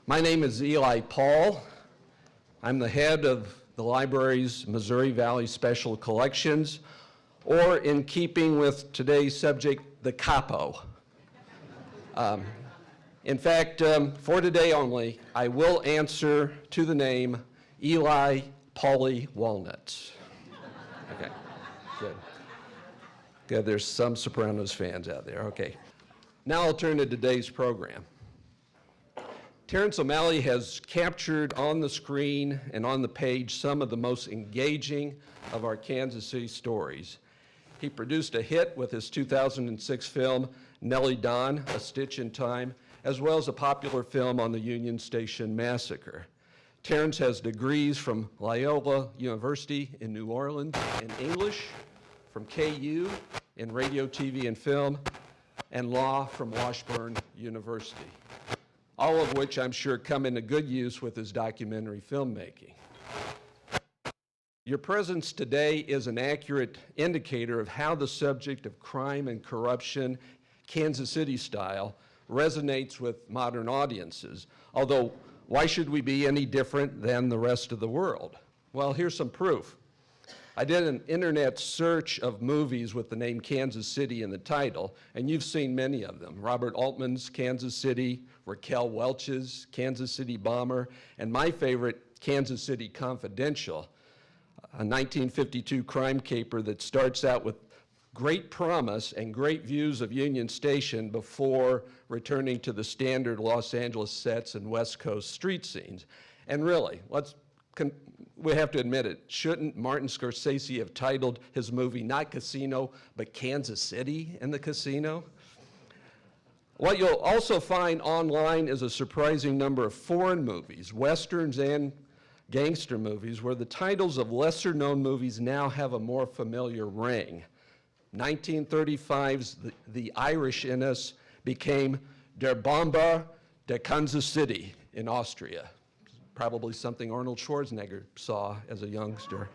My name is Eli Paul. I'm the head of the library's Missouri Valley Special Collections, or in keeping with today's subject, the capo. In fact, for today only, I will answer to the name Eli Pauly Walnuts. Okay, good. Good, there's some Sopranos fans out there, okay. Now I'll turn to today's program. Terence O'Malley has captured on the screen and on the page some of the most engaging of our Kansas City stories. He produced a hit with his 2006 film, Nellie Don, A Stitch in Time, as well as a popular film on the Union Station Massacre. Terence has degrees from Loyola University in New Orleans in English, from KU in radio, TV, and film, and law from Washburn University, all of which I'm sure come into good use with his documentary filmmaking. Your presence today is an accurate indicator of how the subject of crime and corruption, Kansas City style, resonates with modern audiences. Although, why should we be any different than the rest of the world? Well, here's some proof. I did an internet search of movies with the name Kansas City in the title, and you've seen many of them. Robert Altman's Kansas City, Raquel Welch's Kansas City Bomber, and my favorite, Kansas City Confidential, a 1952 crime caper that starts out with great promise and great views of Union Station before returning to the standard Los Angeles sets and West Coast street scenes. And really, we have to admit it, shouldn't Martin Scorsese have titled his movie not Casino, but Kansas City in the Casino? What you'll also find online is a surprising number of foreign movies, westerns and gangster movies, where the titles of lesser-known movies now have a more familiar ring. 1935's The Irish in Us became Der Bomber de Kansas City in Austria. Probably something Arnold Schwarzenegger saw as a youngster.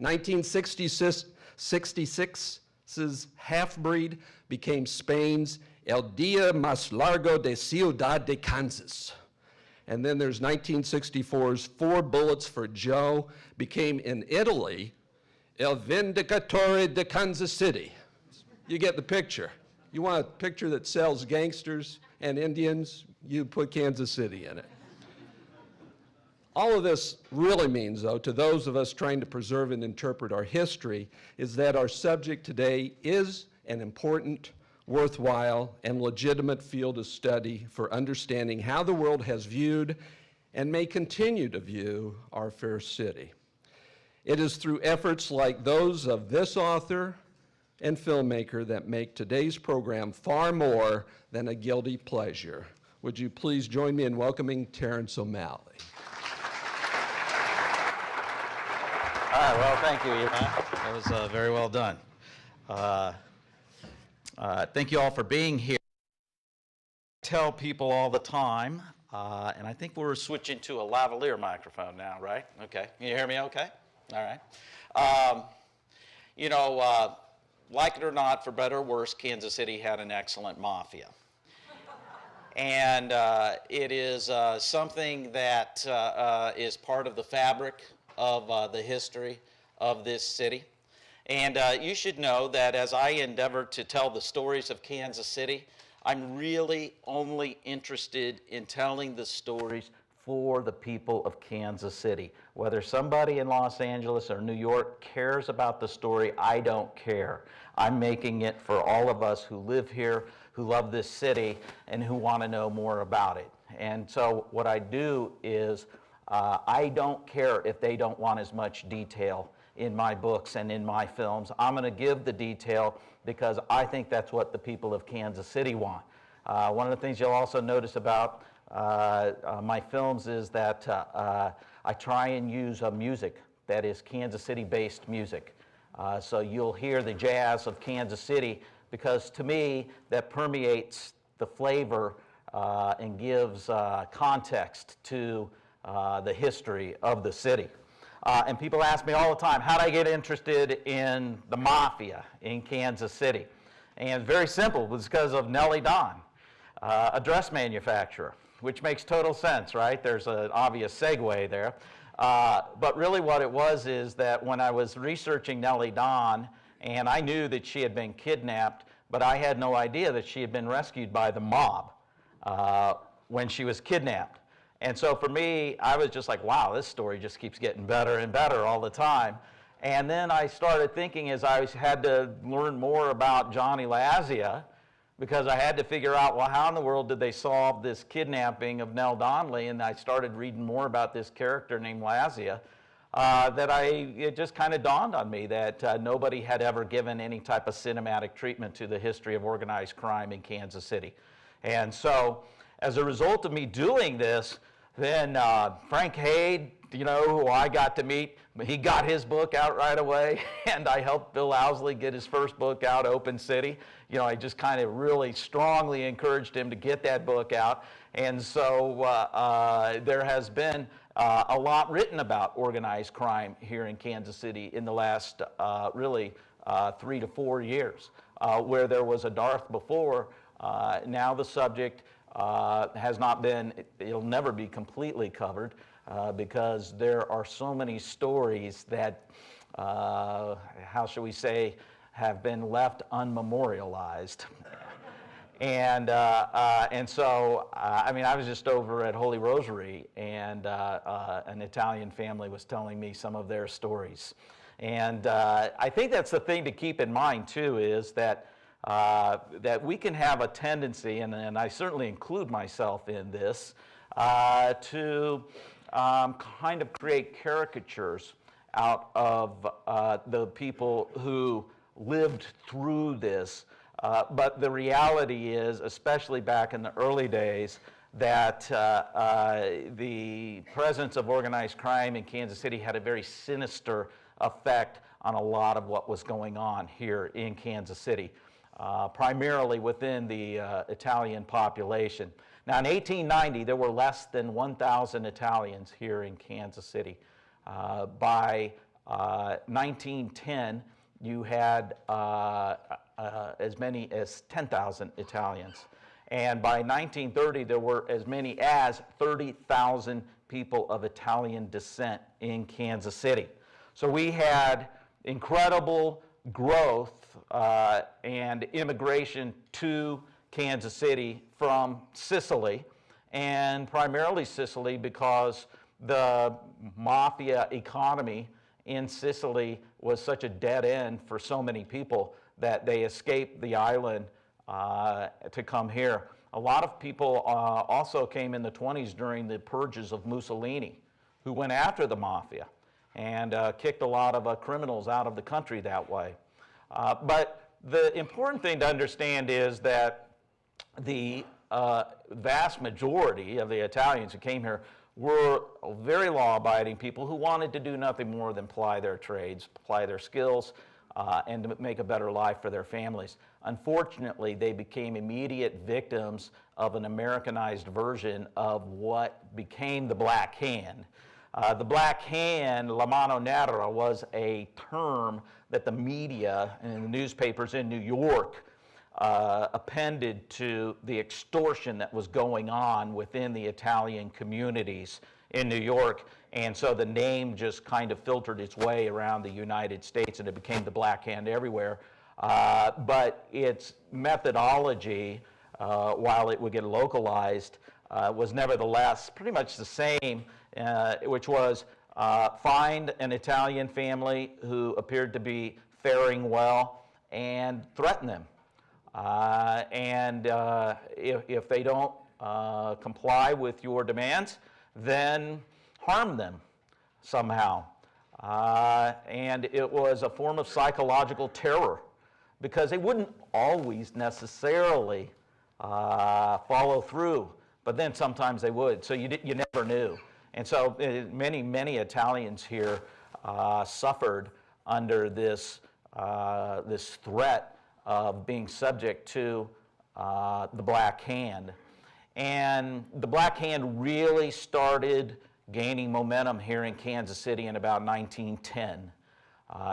1966's Half-Breed became Spain's El Dia Más Largo de Ciudad de Kansas. And then there's 1964's Four Bullets for Joe became in Italy El Vendicatore de Kansas City. You get the picture. You want a picture that sells gangsters and Indians, you put Kansas City in it. All of this really means, though, to those of us trying to preserve and interpret our history, is that our subject today is an important, worthwhile, and legitimate field of study for understanding how the world has viewed and may continue to view our fair city. It is through efforts like those of this author and filmmaker that make today's program far more than a guilty pleasure. Would you please join me in welcoming Terence O'Malley? All right, well, thank you, Giovanni. That was very well done. Thank you all for being here. I tell people all the time, and I think we're switching to a lavalier microphone now, right? Okay, can you hear me okay? All right. Like it or not, for better or worse, Kansas City had an excellent mafia. And it is something that is part of the fabric of the history of this city. And you should know that as I endeavor to tell the stories of Kansas City, I'm really only interested in telling the stories for the people of Kansas City. Whether somebody in Los Angeles or New York cares about the story, I don't care. I'm making it for all of us who live here, who love this city, and who want to know more about it. And so what I do is I don't care if they don't want as much detail in my books and in my films. I'm going to give the detail because I think that's what the people of Kansas City want. One of the things you'll also notice about my films is that I try and use music that is Kansas City-based music. So you'll hear the jazz of Kansas City because to me that permeates the flavor and gives context to the history of the city. And people ask me all the time, how did I get interested in the Mafia in Kansas City? And it's very simple. It was because of Nellie Don, a dress manufacturer. which makes total sense, right? There's an obvious segue there. But really what it was is that when I was researching Nellie Don, and I knew that she had been kidnapped, but I had no idea that she had been rescued by the mob when she was kidnapped. And so for me, I was just like, wow, this story just keeps getting better and better all the time. And then I started thinking, as I had to learn more about Johnny Lazio, because I had to figure out, well, how in the world did they solve this kidnapping of Nell Donnelly? And I started reading more about this character named Lazio, it just kind of dawned on me that nobody had ever given any type of cinematic treatment to the history of organized crime in Kansas City. And so, as a result of me doing this, then Frank Haid, who I got to meet, he got his book out right away, and I helped Bill Owsley get his first book out, Open City. I just kind of really strongly encouraged him to get that book out. And so there has been a lot written about organized crime here in Kansas City in the last really 3 to 4 years. Where there was a dearth before, now the subject has not been, it'll never be completely covered because there are so many stories that, how shall we say, have been left unmemorialized. And so, I was just over at Holy Rosary, and an Italian family was telling me some of their stories. And I think that's the thing to keep in mind, too, is that we can have a tendency, and I certainly include myself in this, to kind of create caricatures out of the people who lived through this. But the reality is, especially back in the early days, that the presence of organized crime in Kansas City had a very sinister effect on a lot of what was going on here in Kansas City, primarily within the Italian population. Now, in 1890, there were less than 1,000 Italians here in Kansas City. By 1910, you had as many as 10,000 Italians. And by 1930, there were as many as 30,000 people of Italian descent in Kansas City. So we had incredible growth and immigration to Kansas City from Sicily, and primarily Sicily because the Mafia economy in Sicily was such a dead end for so many people that they escaped the island to come here. A lot of people also came in the 20s during the purges of Mussolini, who went after the Mafia and kicked a lot of criminals out of the country that way. But the important thing to understand is that the vast majority of the Italians who came here were very law-abiding people who wanted to do nothing more than ply their trades, ply their skills, and to make a better life for their families. Unfortunately, they became immediate victims of an Americanized version of what became the Black Hand. The Black Hand, La Mano Nera, was a term that the media and the newspapers in New York appended to the extortion that was going on within the Italian communities in New York. And so the name just kind of filtered its way around the United States, and it became the Black Hand everywhere. But its methodology, while it would get localized, was nevertheless pretty much the same, which was find an Italian family who appeared to be faring well and threaten them. If they don't comply with your demands, then harm them somehow. And it was a form of psychological terror because they wouldn't always necessarily follow through, but then sometimes they would, so you never knew. And so many Italians here suffered under this threat of being subject to the Black Hand. And the Black Hand really started gaining momentum here in Kansas City in about 1910.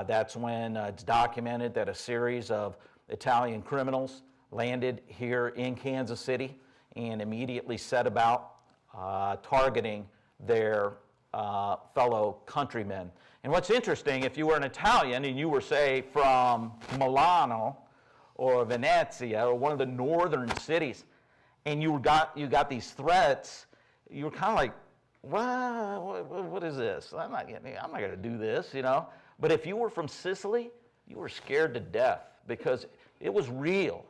That's when it's documented that a series of Italian criminals landed here in Kansas City and immediately set about targeting their fellow countrymen. And what's interesting, if you were an Italian and you were, say, from Milano or Venezia or one of the northern cities, and you got these threats, you were kind of like, what is this? I'm not going to do this, you know. But if you were from Sicily, you were scared to death because it was real.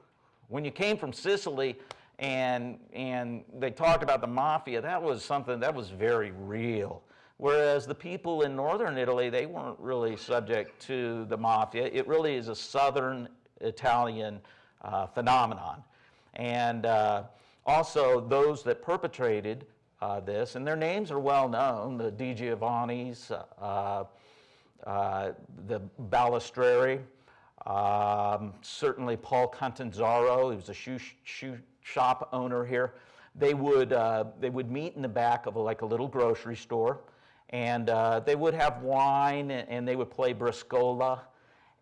When you came from Sicily and they talked about the Mafia, that was something that was very real. Whereas the people in northern Italy, they weren't really subject to the Mafia. It really is a southern Italian phenomenon. And also those that perpetrated this, and their names are well known, the Di Giovannis, the Balistreri, certainly Paul Catanzaro, he was a shoe shop owner here. They would meet in the back of a little grocery store, and they would have wine, and they would play briscola,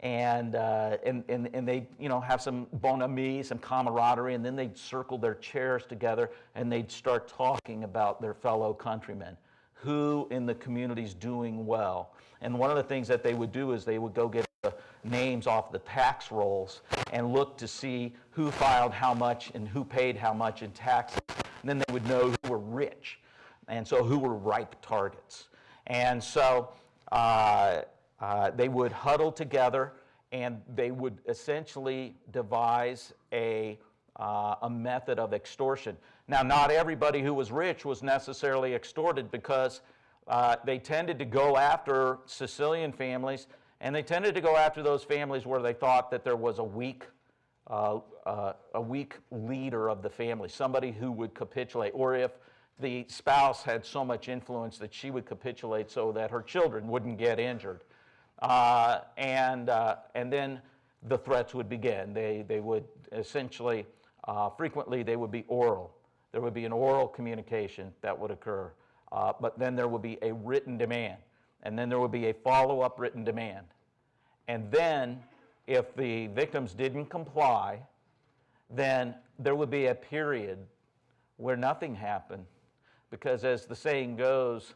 and they have some bon ami, some camaraderie, and then they'd circle their chairs together and they'd start talking about their fellow countrymen, who in the community's doing well. And one of the things that they would do is they would go get the names off the tax rolls and look to see who filed how much and who paid how much in taxes. And then they would know who were rich, and so who were ripe targets. And so they would huddle together, and they would essentially devise a method of extortion. Now, not everybody who was rich was necessarily extorted, because they tended to go after Sicilian families, and they tended to go after those families where they thought that there was a weak leader of the family, somebody who would capitulate, or if the spouse had so much influence that she would capitulate so that her children wouldn't get injured. And then the threats would begin. They would essentially, frequently they would be oral. There would be an oral communication that would occur, but then there would be a written demand, and then there would be a follow-up written demand. And then if the victims didn't comply, then there would be a period where nothing happened, because as the saying goes,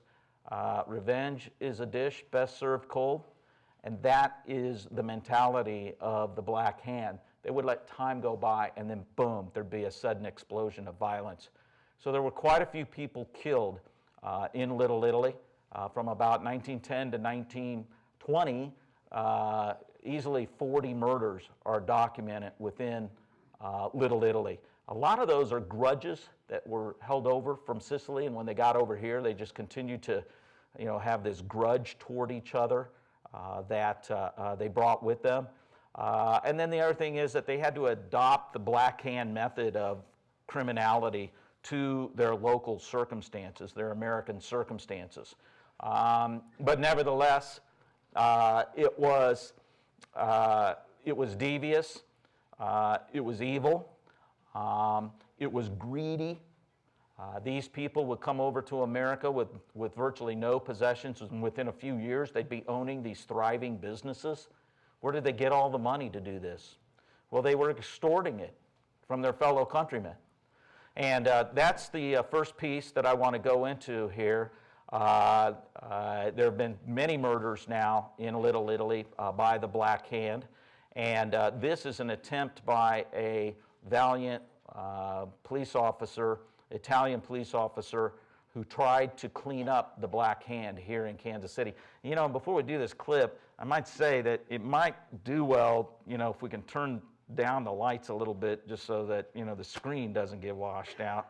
revenge is a dish best served cold. And that is the mentality of the Black Hand. They would let time go by, and then boom, there'd be a sudden explosion of violence. So there were quite a few people killed in Little Italy from about 1910 to 1920. Easily 40 murders are documented within Little Italy. A lot of those are grudges that were held over from Sicily, and when they got over here, they just continued to, have this grudge toward each other that they brought with them. And then the other thing is that they had to adopt the Black Hand method of criminality to their local circumstances, their American circumstances. But nevertheless, it was devious, it was evil, it was greedy. These people would come over to America with virtually no possessions, and within a few years they'd be owning these thriving businesses. Where did they get all the money to do this? Well, they were extorting it from their fellow countrymen. And that's the first piece that I want to go into here. There have been many murders now in Little Italy by the Black Hand, and this is an attempt by a valiant police officer, Italian police officer, who tried to clean up the Black Hand here in Kansas City. Before we do this clip, I might say that it might do well, if we can turn down the lights a little bit, just so that, the screen doesn't get washed out.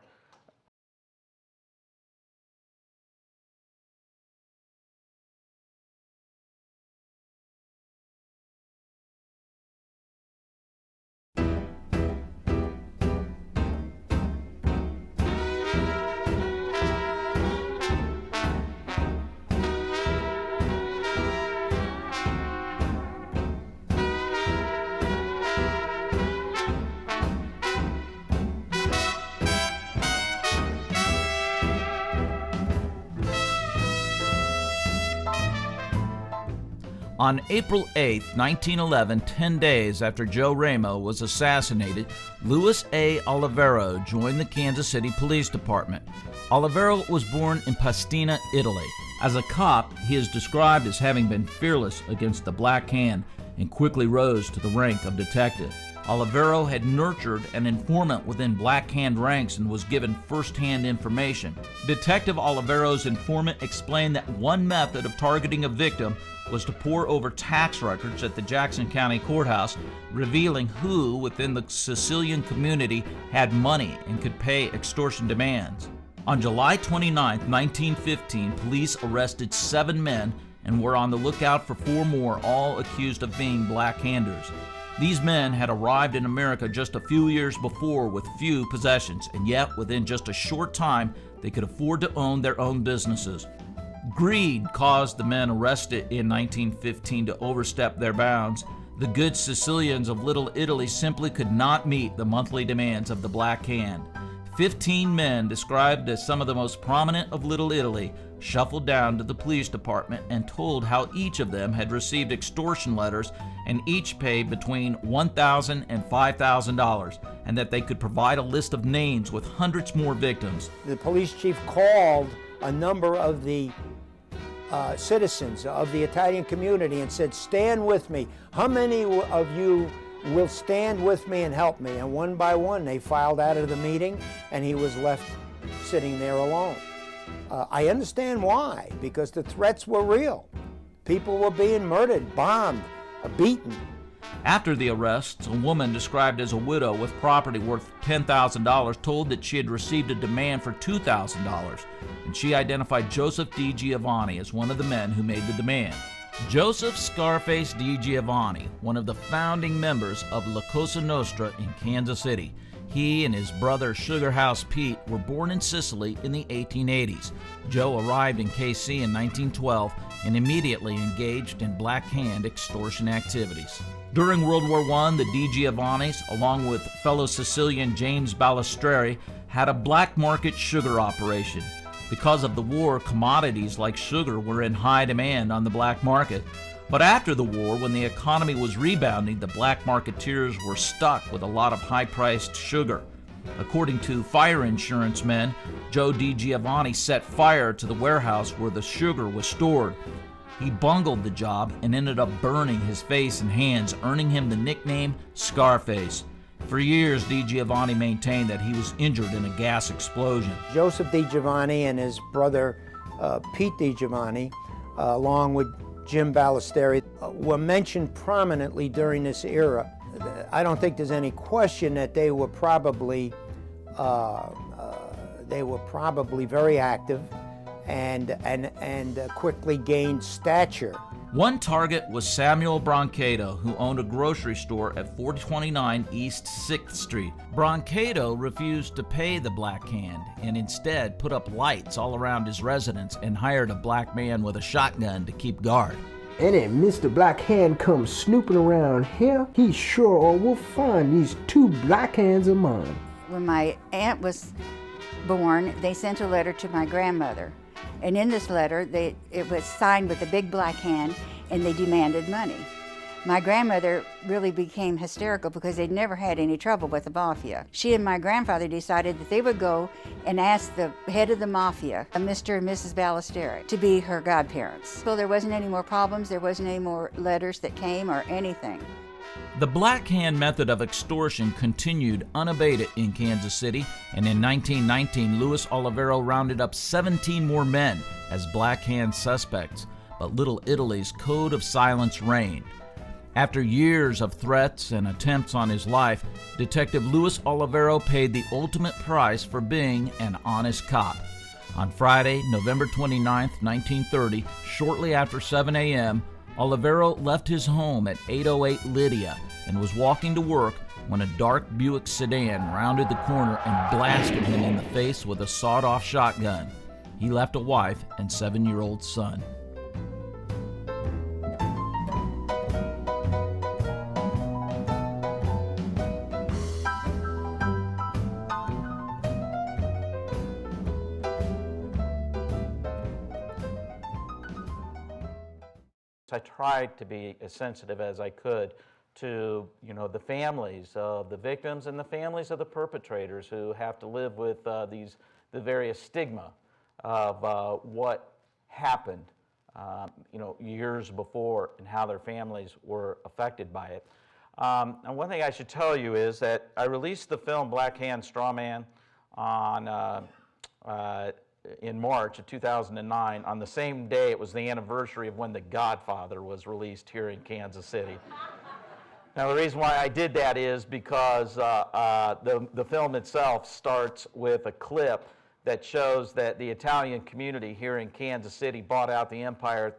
On April 8, 1911, 10 days after Joe Ramo was assassinated, Louis A. Olivero joined the Kansas City Police Department. Olivero was born in Pastina, Italy. As a cop, he is described as having been fearless against the Black Hand and quickly rose to the rank of detective. Olivero had nurtured an informant within Black Hand ranks and was given first-hand information. Detective Olivero's informant explained that one method of targeting a victim was to pore over tax records at the Jackson County Courthouse, revealing who within the Sicilian community had money and could pay extortion demands. On July 29, 1915, police arrested 7 men and were on the lookout for 4 more, all accused of being Black-Handers. These men had arrived in America just a few years before with few possessions, and yet within just a short time they could afford to own their own businesses. Greed caused the men arrested in 1915 to overstep their bounds. The good Sicilians of Little Italy simply could not meet the monthly demands of the Black Hand. 15 men, described as some of the most prominent of Little Italy, shuffled down to the police department and told how each of them had received extortion letters and each paid between $1,000 and $5,000, and that they could provide a list of names with hundreds more victims. The police chief called a number of the citizens of the Italian community and said, "Stand with me. How many of you will stand with me and help me?" And one by one they filed out of the meeting and he was left sitting there alone. I understand why, because the threats were real. People were being murdered, bombed, beaten. After the arrests, a woman described as a widow with property worth $10,000 told that she had received a demand for $2,000, and she identified Joseph D. Giovanni as one of the men who made the demand. Joseph Scarface D. Giovanni, one of the founding members of La Cosa Nostra in Kansas City. He and his brother Sugar House Pete were born in Sicily in the 1880s. Joe arrived in KC in 1912 and immediately engaged in Black Hand extortion activities. During World War I, the Di Giovannis, along with fellow Sicilian James Balistreri, had a black market sugar operation. Because of the war, commodities like sugar were in high demand on the black market. But after the war, when the economy was rebounding, the black marketeers were stuck with a lot of high-priced sugar. According to fire insurance men, Joe Di Giovanni set fire to the warehouse where the sugar was stored. He bungled the job and ended up burning his face and hands, earning him the nickname Scarface. For years, Di Giovanni maintained that he was injured in a gas explosion. Joseph Di Giovanni and his brother Pete Di Giovanni, along with Jim Ballesteri, were mentioned prominently during this era. I don't think there's any question that they were probably very active and quickly gained stature. One target was Samuel Brancato, who owned a grocery store at 429 East 6th Street. Brancato refused to pay the Black Hand and instead put up lights all around his residence and hired a black man with a shotgun to keep guard. And if Mr. Black Hand comes snooping around here, he sure will find these 2 black hands of mine. When my aunt was born, they sent a letter to my grandmother. And in this letter, it was signed with a big black hand, and they demanded money. My grandmother really became hysterical because they'd never had any trouble with the Mafia. She and my grandfather decided that they would go and ask the head of the Mafia, Mr. and Mrs. Ballesteri, to be her godparents. So there wasn't any more problems, there wasn't any more letters that came or anything. The Black Hand method of extortion continued unabated in Kansas City, and in 1919, Louis Olivero rounded up 17 more men as Black Hand suspects, but Little Italy's code of silence reigned. After years of threats and attempts on his life, Detective Louis Olivero paid the ultimate price for being an honest cop. On Friday, November 29, 1930, shortly after 7 a.m., Olivero left his home at 808 Lydia and was walking to work when a dark Buick sedan rounded the corner and blasted him in the face with a sawed-off shotgun. He left a wife and 7-year-old son. I tried to be as sensitive as I could to, you know, the families of the victims and the families of the perpetrators who have to live with the various stigma of what happened, you know, years before and how their families were affected by it. And one thing I should tell you is that I released the film Black Hand, Strawman on in March of 2009. On the same day, it was the anniversary of when The Godfather was released here in Kansas City. Now, the reason why I did that is because the film itself starts with a clip that shows that the Italian community here in Kansas City bought out the Empire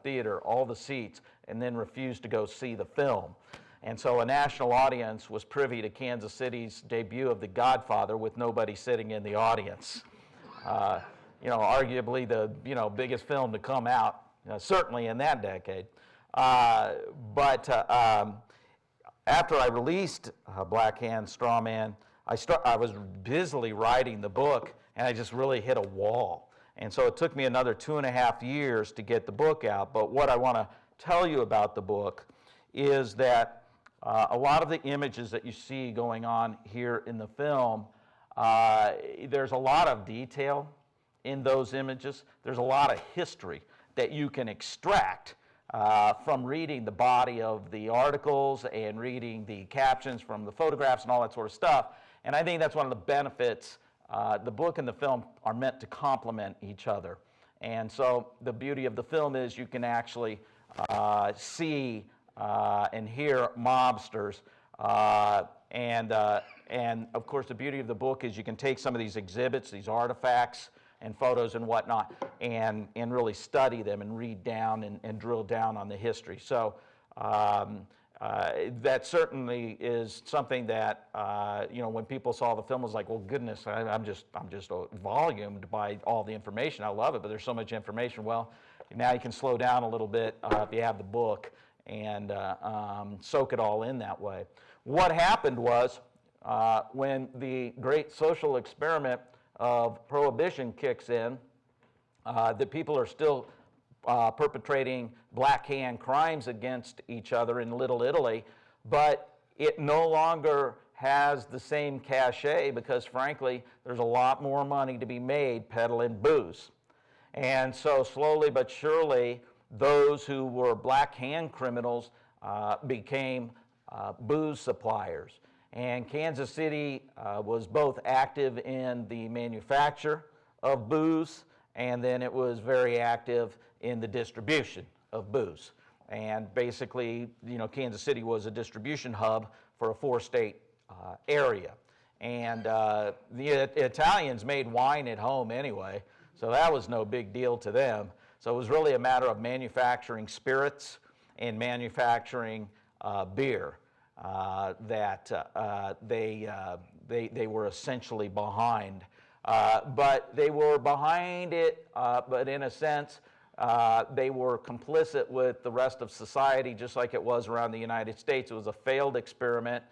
Theater, all the seats, and then refused to go see the film. And so a national audience was privy to Kansas City's debut of The Godfather with nobody sitting in the audience. You know, arguably the, you know, biggest film to come out, certainly in that decade. But after I released Black Hand, Strawman, I was busily writing the book, and I just really hit a wall. And so it took me another 2.5 years to get the book out. But what I want to tell you about the book is that a lot of the images that you see going on here in the film, there's a lot of detail in those images. There's a lot of history that you can extract from reading the body of the articles and reading the captions from the photographs and all that sort of stuff. And I think that's one of the benefits. The book and the film are meant to complement each other. And so the beauty of the film is you can actually see and hear mobsters. And of course, the beauty of the book is you can take some of these exhibits, these artifacts, and photos and whatnot, and really study them and read down and drill down on the history. So that certainly is something that, you know, when people saw the film, was like, well, goodness, I'm just volumed by all the information. I love it, but there's so much information. Well, now you can slow down a little bit if you have the book and soak it all in that way. What happened was when the great social experiment of Prohibition kicks in, the people are still perpetrating Black Hand crimes against each other in Little Italy, but it no longer has the same cachet because, frankly, there's a lot more money to be made peddling booze. And so slowly but surely, those who were Black Hand criminals became booze suppliers. And Kansas City was both active in the manufacture of booze, and then it was very active in the distribution of booze. And basically, you know, Kansas City was a distribution hub for a 4-state area. And the Italians made wine at home anyway, so that was no big deal to them. So it was really a matter of manufacturing spirits and manufacturing beer that they were essentially behind. But they were behind it, but in a sense, they were complicit with the rest of society, just like it was around the United States. It was a failed experiment.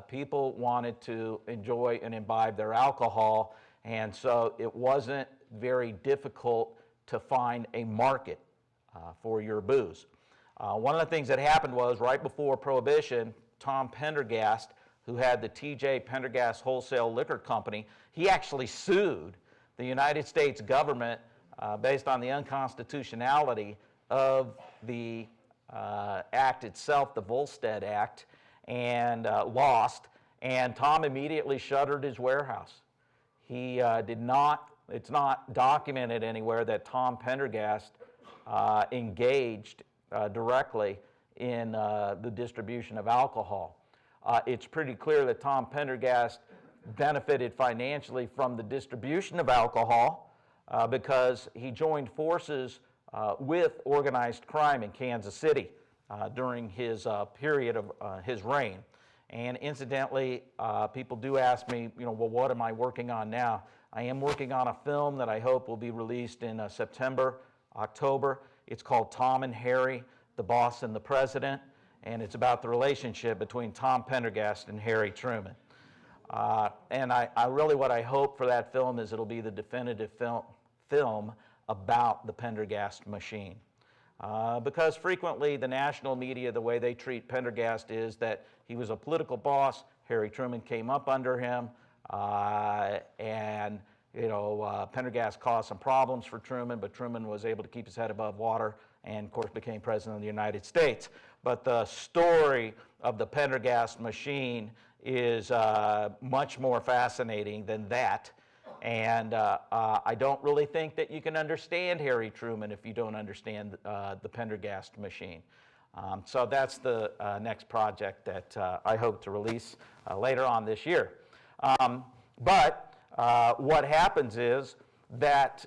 People wanted to enjoy and imbibe their alcohol, and so it wasn't very difficult to find a market for your booze. One of the things that happened was right before Prohibition, Tom Pendergast, who had the TJ Pendergast Wholesale Liquor Company, he actually sued the United States government based on the unconstitutionality of the act itself, the Volstead Act, and lost. And Tom immediately shuttered his warehouse. He did not, it's not documented anywhere that Tom Pendergast engaged directly in the distribution of alcohol. It's pretty clear that Tom Pendergast benefited financially from the distribution of alcohol because he joined forces with organized crime in Kansas City during his period of his reign. And incidentally, people do ask me, you know, well, what am I working on now? I am working on a film that I hope will be released in September, October. It's called Tom and Harry, the Boss and the President, and it's about the relationship between Tom Pendergast and Harry Truman. And I really, what I hope for that film is it'll be the definitive film about the Pendergast machine. because frequently the national media, the way they treat Pendergast is that he was a political boss. Harry Truman came up under him, and Pendergast caused some problems for Truman, but Truman was able to keep his head above water and, of course, became president of the United States. But the story of the Pendergast machine is much more fascinating than that. And I don't really think that you can understand Harry Truman if you don't understand the Pendergast machine. So that's the next project that I hope to release later on this year. But what happens is that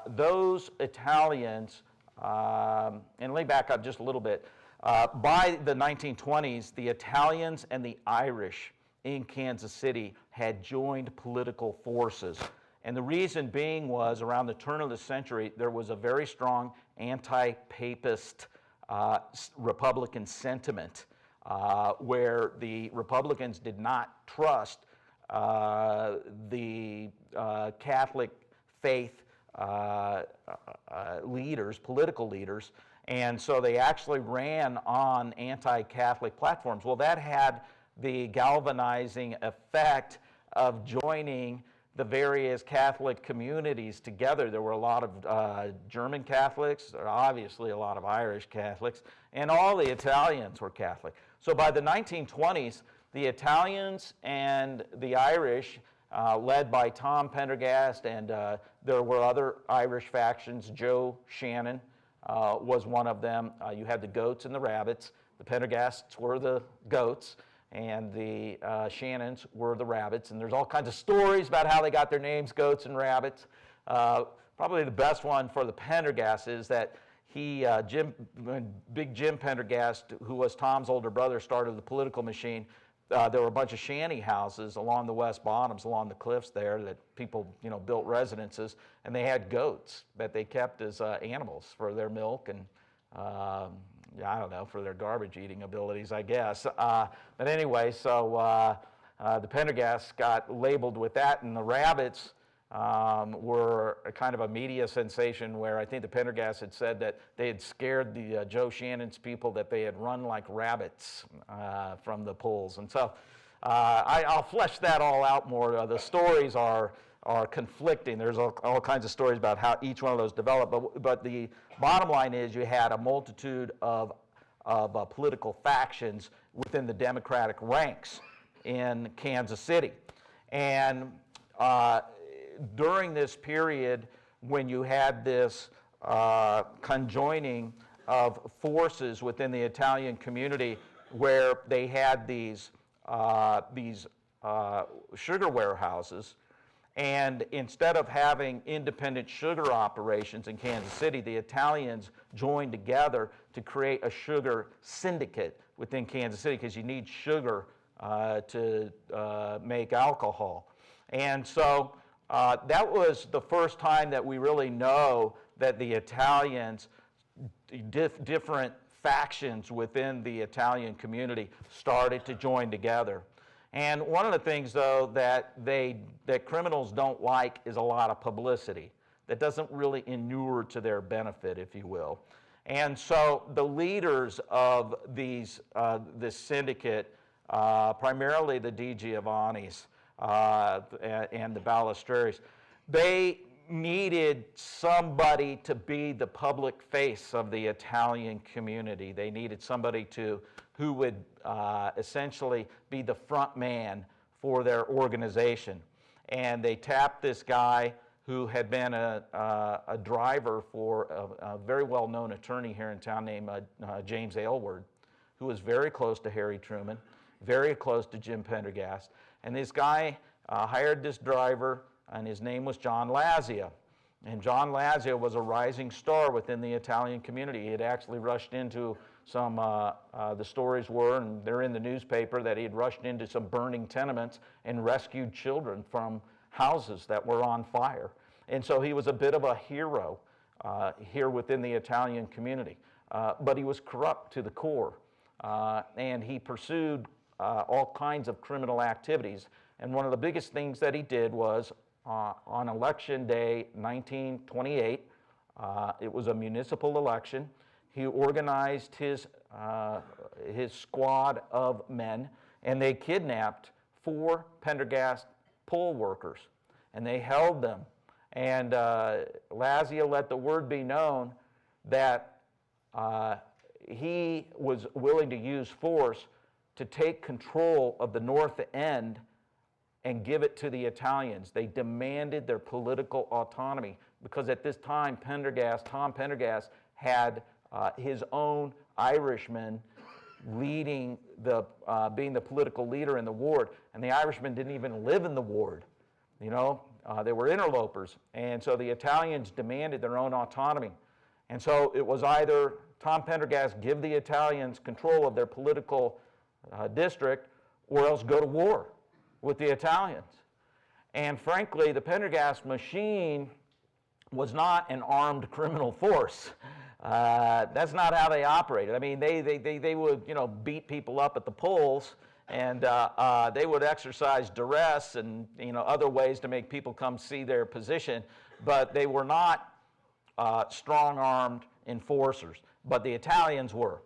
those Italians, and let me back up just a little bit, by the 1920s, the Italians and the Irish in Kansas City had joined political forces. And the reason being was around the turn of the century, there was a very strong anti-papist Republican sentiment where the Republicans did not trust the Catholic faith leaders, political leaders, and so they actually ran on anti-Catholic platforms. Well, that had the galvanizing effect of joining the various Catholic communities together. There were a lot of German Catholics, there were obviously a lot of Irish Catholics, and all the Italians were Catholic. So by the 1920s, the Italians and the Irish, led by Tom Pendergast, and there were other Irish factions. Joe Shannon was one of them. You had the goats and the rabbits. The Pendergasts were the goats, and the Shannons were the rabbits. And there's all kinds of stories about how they got their names, goats and rabbits. Probably the best one for the Pendergast is that Big Jim Pendergast, who was Tom's older brother, started the political machine. There were a bunch of shanty houses along the west bottoms, along the cliffs there, that people, built residences, and they had goats that they kept as animals for their milk and, I don't know, for their garbage eating abilities, I guess. But anyway, so the Pendergasts got labeled with that, and the rabbits were a kind of a media sensation where I think the Pendergasts had said that they had scared the Joe Shannon's people, that they had run like rabbits from the polls. And so I'll flesh that all out more. The stories are conflicting. There's all kinds of stories about how each one of those developed. But the bottom line is you had a multitude of political factions within the Democratic ranks in Kansas City. And during this period, when you had this conjoining of forces within the Italian community, where they had these sugar warehouses, and instead of having independent sugar operations in Kansas City, the Italians joined together to create a sugar syndicate within Kansas City, because you need sugar to make alcohol. And so that was the first time that we really know that the Italians, different factions within the Italian community, started to join together. And one of the things, though, that criminals don't like is a lot of publicity. That doesn't really inure to their benefit, if you will. And so the leaders of this syndicate, primarily the Di Giovannis, and the Balistraris, they needed somebody to be the public face of the Italian community. They needed somebody who would essentially be the front man for their organization. And they tapped this guy who had been a driver for a very well-known attorney here in town named James Aylward, who was very close to Harry Truman, very close to Jim Pendergast. And this guy hired this driver, and his name was John Lazio. And John Lazio was a rising star within the Italian community. He had actually rushed into some, the stories were, and they're in the newspaper, that he had rushed into some burning tenements and rescued children from houses that were on fire. And so he was a bit of a hero here within the Italian community. But he was corrupt to the core. And he pursued all kinds of criminal activities. And one of the biggest things that he did was on election day 1928, it was a municipal election. He organized his squad of men, and they kidnapped 4 Pendergast poll workers, and they held them. And Lazio let the word be known that he was willing to use force to take control of the north end and give it to the Italians. They demanded their political autonomy because at this time, Tom Pendergast, had his own Irishmen leading being the political leader in the ward, and the Irishmen didn't even live in the ward. You know, they were interlopers, and so the Italians demanded their own autonomy. And so it was either Tom Pendergast give the Italians control of their political district, or else go to war with the Italians. And frankly, the Pendergast machine was not an armed criminal force. That's not how they operated. I mean, they would, you know, beat people up at the polls, and they would exercise duress and, you know, other ways to make people come see their position, but they were not strong-armed enforcers. But the Italians were,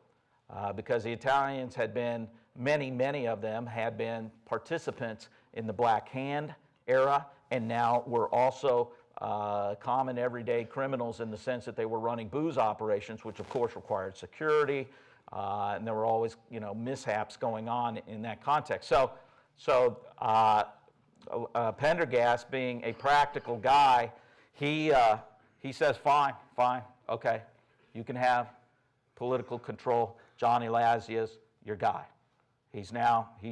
because the Italians had been, many of them had been participants in the Black Hand era, and now were also common everyday criminals in the sense that they were running booze operations, which of course required security, and there were always, you know, mishaps going on in that context. So Pendergast, being a practical guy, he says, fine, okay, you can have political control. Johnny Lazio's your guy. He's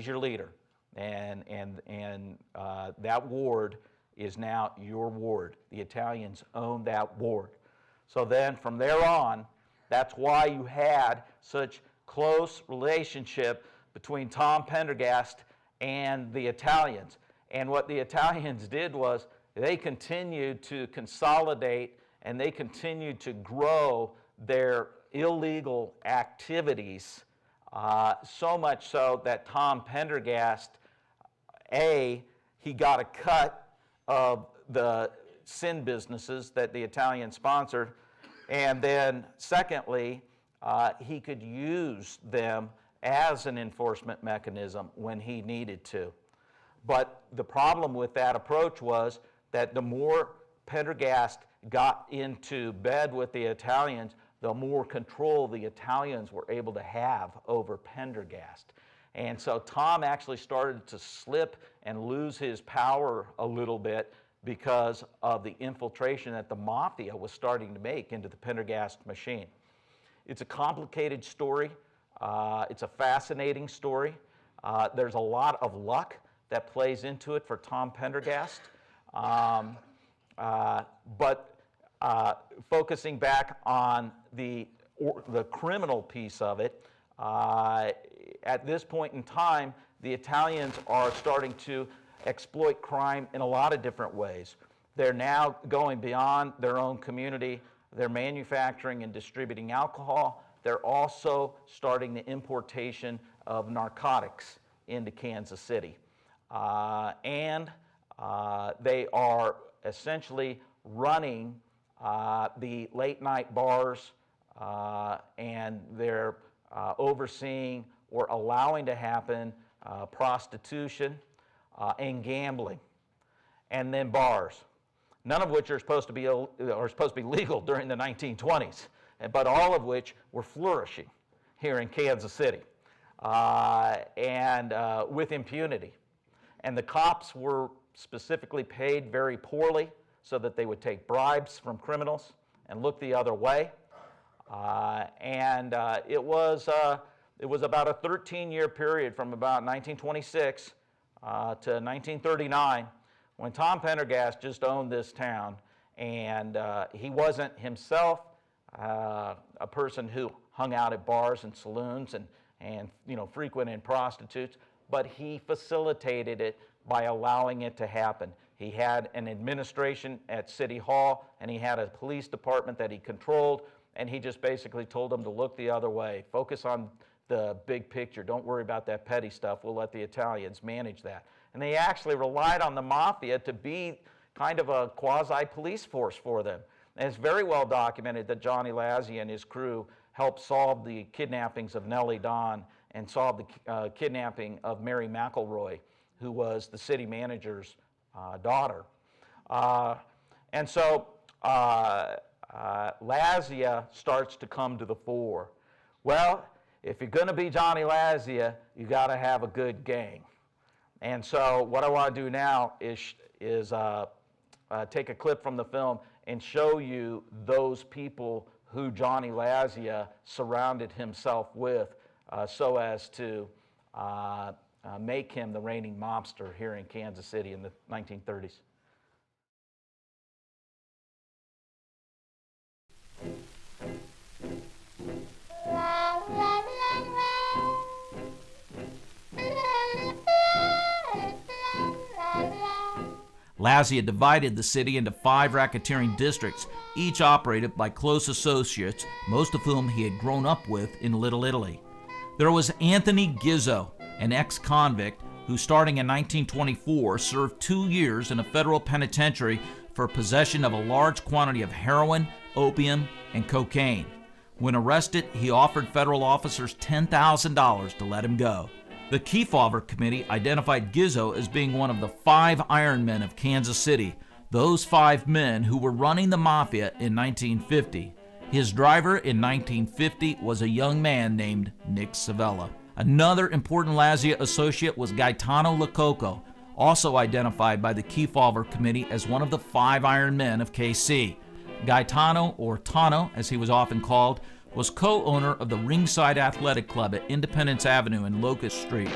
your leader, and that ward is now your ward. The Italians own that ward. So then from there on, that's why you had such close relationship between Tom Pendergast and the Italians. And what the Italians did was they continued to consolidate and they continued to grow their illegal activities, so much so that Tom Pendergast, he got a cut of the sin businesses that the Italians sponsored, and then secondly, he could use them as an enforcement mechanism when he needed to. But the problem with that approach was that the more Pendergast got into bed with the Italians, the more control the Italians were able to have over Pendergast. And so Tom actually started to slip and lose his power a little bit because of the infiltration that the Mafia was starting to make into the Pendergast machine. It's a complicated story. It's a fascinating story. There's a lot of luck that plays into it for Tom Pendergast. But focusing back on the criminal piece of it, at this point in time, the Italians are starting to exploit crime in a lot of different ways. They're now going beyond their own community. They're manufacturing and distributing alcohol. They're also starting the importation of narcotics into Kansas City. And they are essentially running the late night bars, and they're overseeing or allowing to happen prostitution and gambling, and then bars, none of which are supposed to be legal during the 1920s, but all of which were flourishing here in Kansas City, and with impunity. And the cops were specifically paid very poorly so that they would take bribes from criminals and look the other way. It was about a 13-year period from about 1926 to 1939 when Tom Pendergast just owned this town, and he wasn't himself a person who hung out at bars and saloons and frequented prostitutes, but he facilitated it by allowing it to happen. He had an administration at City Hall, and he had a police department that he controlled, and he just basically told them to look the other way, focus on the big picture, don't worry about that petty stuff, we'll let the Italians manage that. And they actually relied on the Mafia to be kind of a quasi-police force for them. And it's very well documented that Johnny Lazio and his crew helped solve the kidnappings of Nellie Don and solve the kidnapping of Mary McElroy, who was the city manager's daughter. And so Lazio starts to come to the fore. Well, if you're going to be Johnny Lazio, you got to have a good gang. And so what I want to do now is take a clip from the film and show you those people who Johnny Lazio surrounded himself with so as to make him the reigning mobster here in Kansas City in the 1930s. Lazio divided the city into 5 racketeering districts, each operated by close associates, most of whom he had grown up with in Little Italy. There was Anthony Gizzo, an ex-convict who, starting in 1924, served 2 years in a federal penitentiary for possession of a large quantity of heroin, opium, and cocaine. When arrested, he offered federal officers $10,000 to let him go. The Kefauver Committee identified Gizzo as being one of the 5 Iron Men of Kansas City, those 5 men who were running the Mafia in 1950. His driver in 1950 was a young man named Nick Savella. Another important Lazio associate was Gaetano Lococo, also identified by the Kefauver Committee as one of the 5 Iron Men of KC. Gaetano, or Tano as he was often called, was co-owner of the Ringside Athletic Club at Independence Avenue and Locust Street.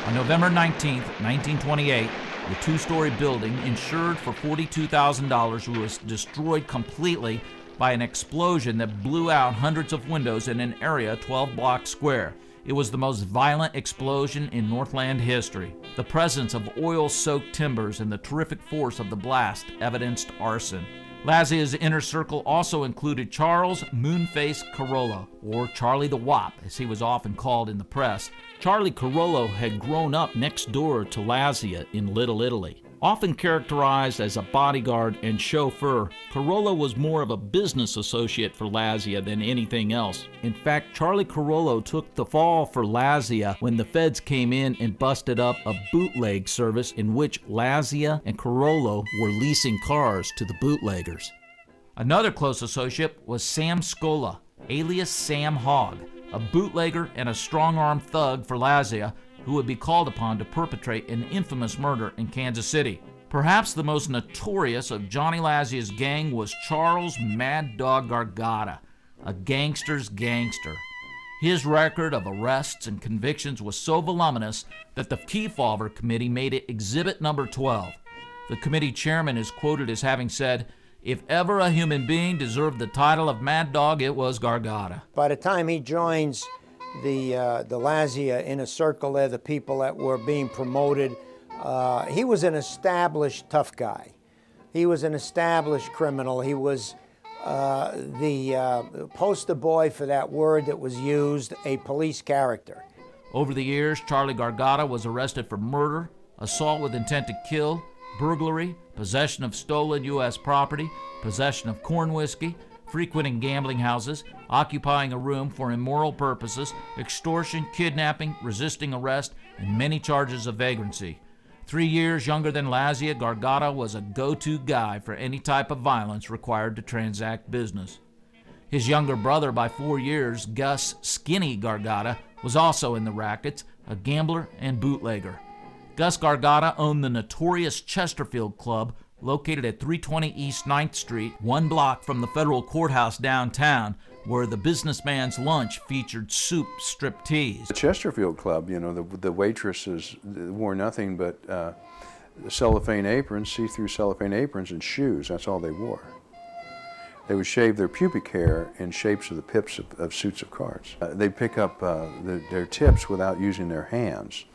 On November 19, 1928, the 2-story building, insured for $42,000, was destroyed completely by an explosion that blew out hundreds of windows in an area 12 blocks square. It was the most violent explosion in Northland history. The presence of oil-soaked timbers and the terrific force of the blast evidenced arson. Lazio's inner circle also included Charles Moonface Carollo, or Charlie the Wop, as he was often called in the press. Charlie Carollo had grown up next door to Lazio in Little Italy. Often characterized as a bodyguard and chauffeur, Carollo was more of a business associate for Lazio than anything else. In fact, Charlie Carollo took the fall for Lazio when the feds came in and busted up a bootleg service in which Lazio and Carollo were leasing cars to the bootleggers. Another close associate was Sam Scola, alias Sam Hogg, a bootlegger and a strong-armed thug for Lazio, who would be called upon to perpetrate an infamous murder in Kansas City. Perhaps the most notorious of Johnny Lazio's gang was Charles Mad Dog Gargata, a gangster's gangster. His record of arrests and convictions was so voluminous that the Kefauver Committee made it Exhibit Number 12. The committee chairman is quoted as having said, "If ever a human being deserved the title of Mad Dog, it was Gargata." By the time he joins the Lazio inner circle there, the people that were being promoted, he was an established tough guy. He was an established criminal. He was the poster boy for that word that was used, a police character. Over the years, Charlie Gargata was arrested for murder, assault with intent to kill, burglary, possession of stolen U.S. property, possession of corn whiskey, frequenting gambling houses, occupying a room for immoral purposes, extortion, kidnapping, resisting arrest, and many charges of vagrancy. 3 years younger than Lazio, Gargata was a go-to guy for any type of violence required to transact business. His younger brother by 4 years, Gus Skinny Gargata, was also in the rackets, a gambler and bootlegger. Gus Gargata owned the notorious Chesterfield Club, located at 320 East 9th Street, 1 block from the federal courthouse downtown, where the businessman's lunch featured soup striptease. The Chesterfield Club, you know, the waitresses wore nothing but cellophane aprons, see-through cellophane aprons and shoes. That's all they wore. They would shave their pubic hair in shapes of the pips of suits of cards. They'd pick up their tips without using their hands.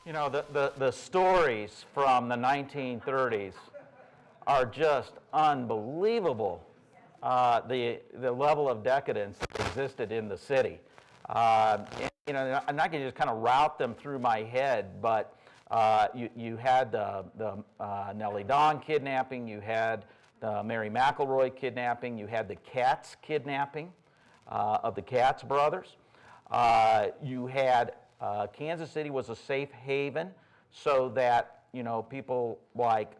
You know, the stories from the 1930s are just unbelievable. The level of decadence that existed in the city. you know, and I can just kind of route them through my head, but you had the Nellie Dawn kidnapping, you had the Mary McElroy kidnapping, you had the Katz kidnapping of the Katz brothers. You had Kansas City was a safe haven so that, you know, people like,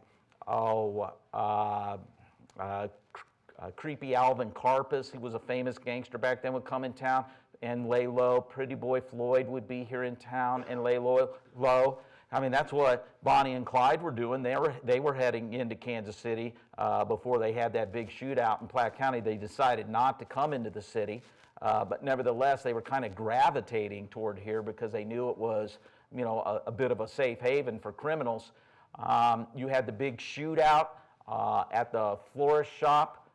creepy Alvin Karpis, he was a famous gangster back then, would come in town and lay low. Pretty Boy Floyd would be here in town and lay low. I mean, that's what Bonnie and Clyde were doing. They were heading into Kansas City before they had that big shootout in Platte County. They decided not to come into the city, but nevertheless, they were kind of gravitating toward here because they knew it was, you know, a bit of a safe haven for criminals. You had the big shootout at the florist shop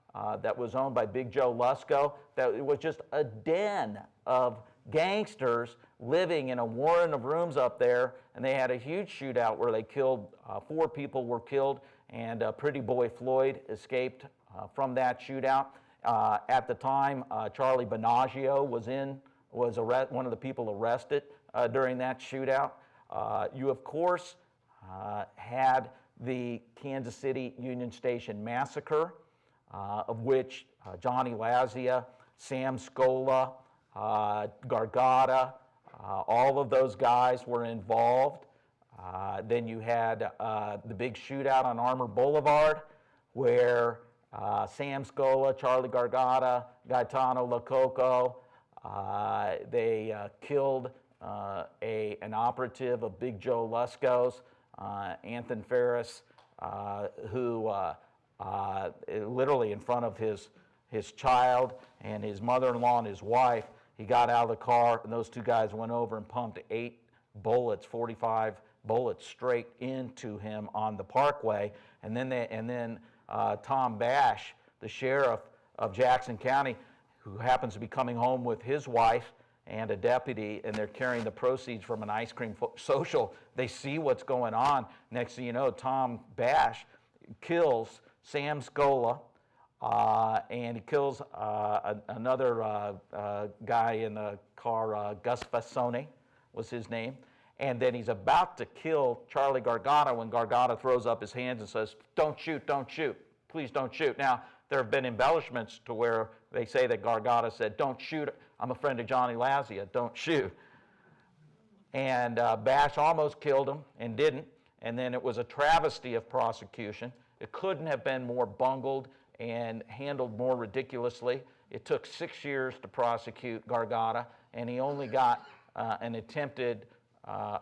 that was owned by Big Joe Lusko. That it was just a den of gangsters living in a warren of rooms up there, and they had a huge shootout where they killed, 4 people were killed, and Pretty Boy Floyd escaped from that shootout. At the time, Charlie Benaggio was one of the people arrested during that shootout. You, of course, had the Kansas City Union Station Massacre, of which Johnny Lazio, Sam Scola, Gargata, all of those guys were involved. Then you had the big shootout on Armour Boulevard where Sam Scola, Charlie Gargata, Gaetano Lococo, they killed an operative of Big Joe Lusko's, Anthony Ferris, who literally in front of his child and his mother-in-law and his wife, he got out of the car and those 2 guys went over and pumped 8 bullets, 45 bullets straight into him on the Parkway. And then Tom Bash, the sheriff of Jackson County, who happens to be coming home with his wife and a deputy, and they're carrying the proceeds from an ice cream social. They see what's going on. Next thing you know, Tom Bash kills Sam Scola, and he kills another guy in the car, Gus Fassone was his name. And then he's about to kill Charlie Gargata when Gargata throws up his hands and says, "Don't shoot, don't shoot, please don't shoot." Now, there have been embellishments to where they say that Gargata said, "Don't shoot, I'm a friend of Johnny Lazio, don't shoot." And Bash almost killed him and didn't. And then it was a travesty of prosecution. It couldn't have been more bungled and handled more ridiculously. It took 6 years to prosecute Gargata, and he only got an attempted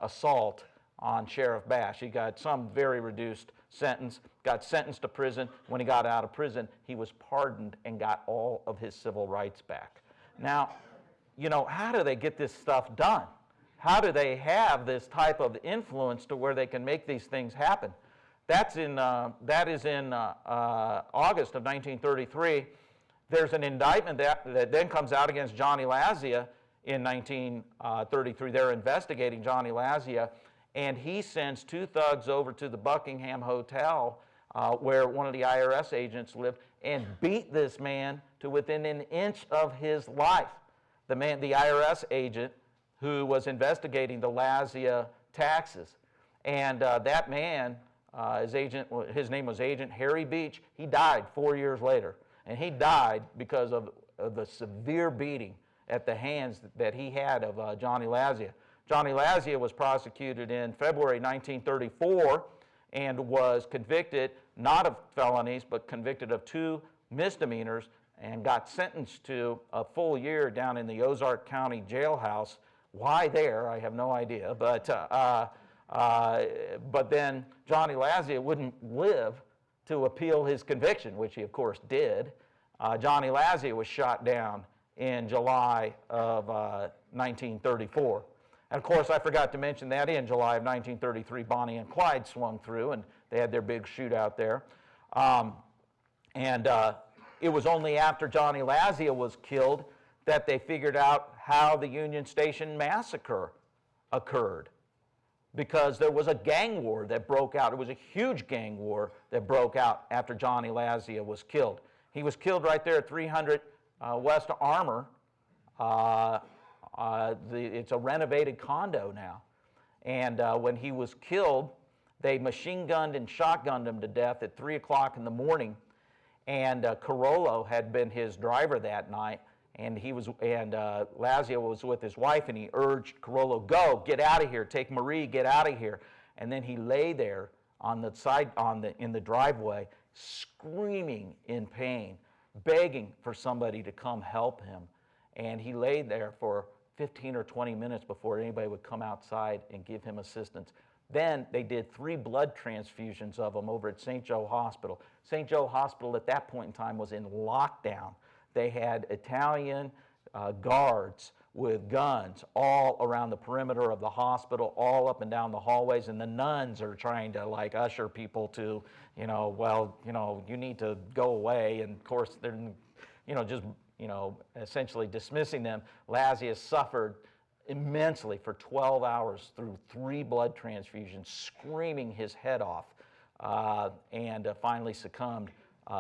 assault on Sheriff Bash. He got some very reduced sentence, got sentenced to prison. When he got out of prison, he was pardoned and got all of his civil rights back. Now, you know, how do they get this stuff done? How do they have this type of influence to where they can make these things happen? That is in August of 1933. There's an indictment that then comes out against Johnny Lazio in 1933. They're investigating Johnny Lazio, and he sends 2 thugs over to the Buckingham Hotel where one of the IRS agents lived and beat this man to within an inch of his life. The IRS agent who was investigating the Lazio taxes. And that man, his name was Agent Harry Beach, he died 4 years later. And he died because of the severe beating at the hands that he had of Johnny Lazio. Johnny Lazio was prosecuted in February 1934 and was convicted, not of felonies, but convicted of 2 misdemeanors and got sentenced to a full year down in the Ozark County jailhouse. Why there, I have no idea, but then Johnny Lazio wouldn't live to appeal his conviction, which he of course did. Johnny Lazio was shot down in July of 1934. And of course, I forgot to mention that in July of 1933, Bonnie and Clyde swung through and they had their big shootout there. It was only after Johnny Lazio was killed that they figured out how the Union Station Massacre occurred, because there was a gang war that broke out. It was a huge gang war that broke out after Johnny Lazio was killed. He was killed right there at 300 West Armour It's a renovated condo now. And when he was killed, they machine gunned and shotgunned him to death at 3 o'clock in the morning. And Carollo had been his driver that night. And Lazio was with his wife, and he urged Carollo, "Go, get out of here. Take Marie, get out of here." And then he lay there on the side, in the driveway, screaming in pain, begging for somebody to come help him. And he lay there for 15 or 20 minutes before anybody would come outside and give him assistance. Then they did 3 blood transfusions of him over at St. Joe Hospital. St. Joe Hospital at that point in time was in lockdown. They had Italian guards with guns all around the perimeter of the hospital, all up and down the hallways, and the nuns are trying to like usher people to, you need to go away, and of course they're, essentially dismissing them. Lazio suffered immensely for 12 hours through 3 blood transfusions, screaming his head off, and finally succumbed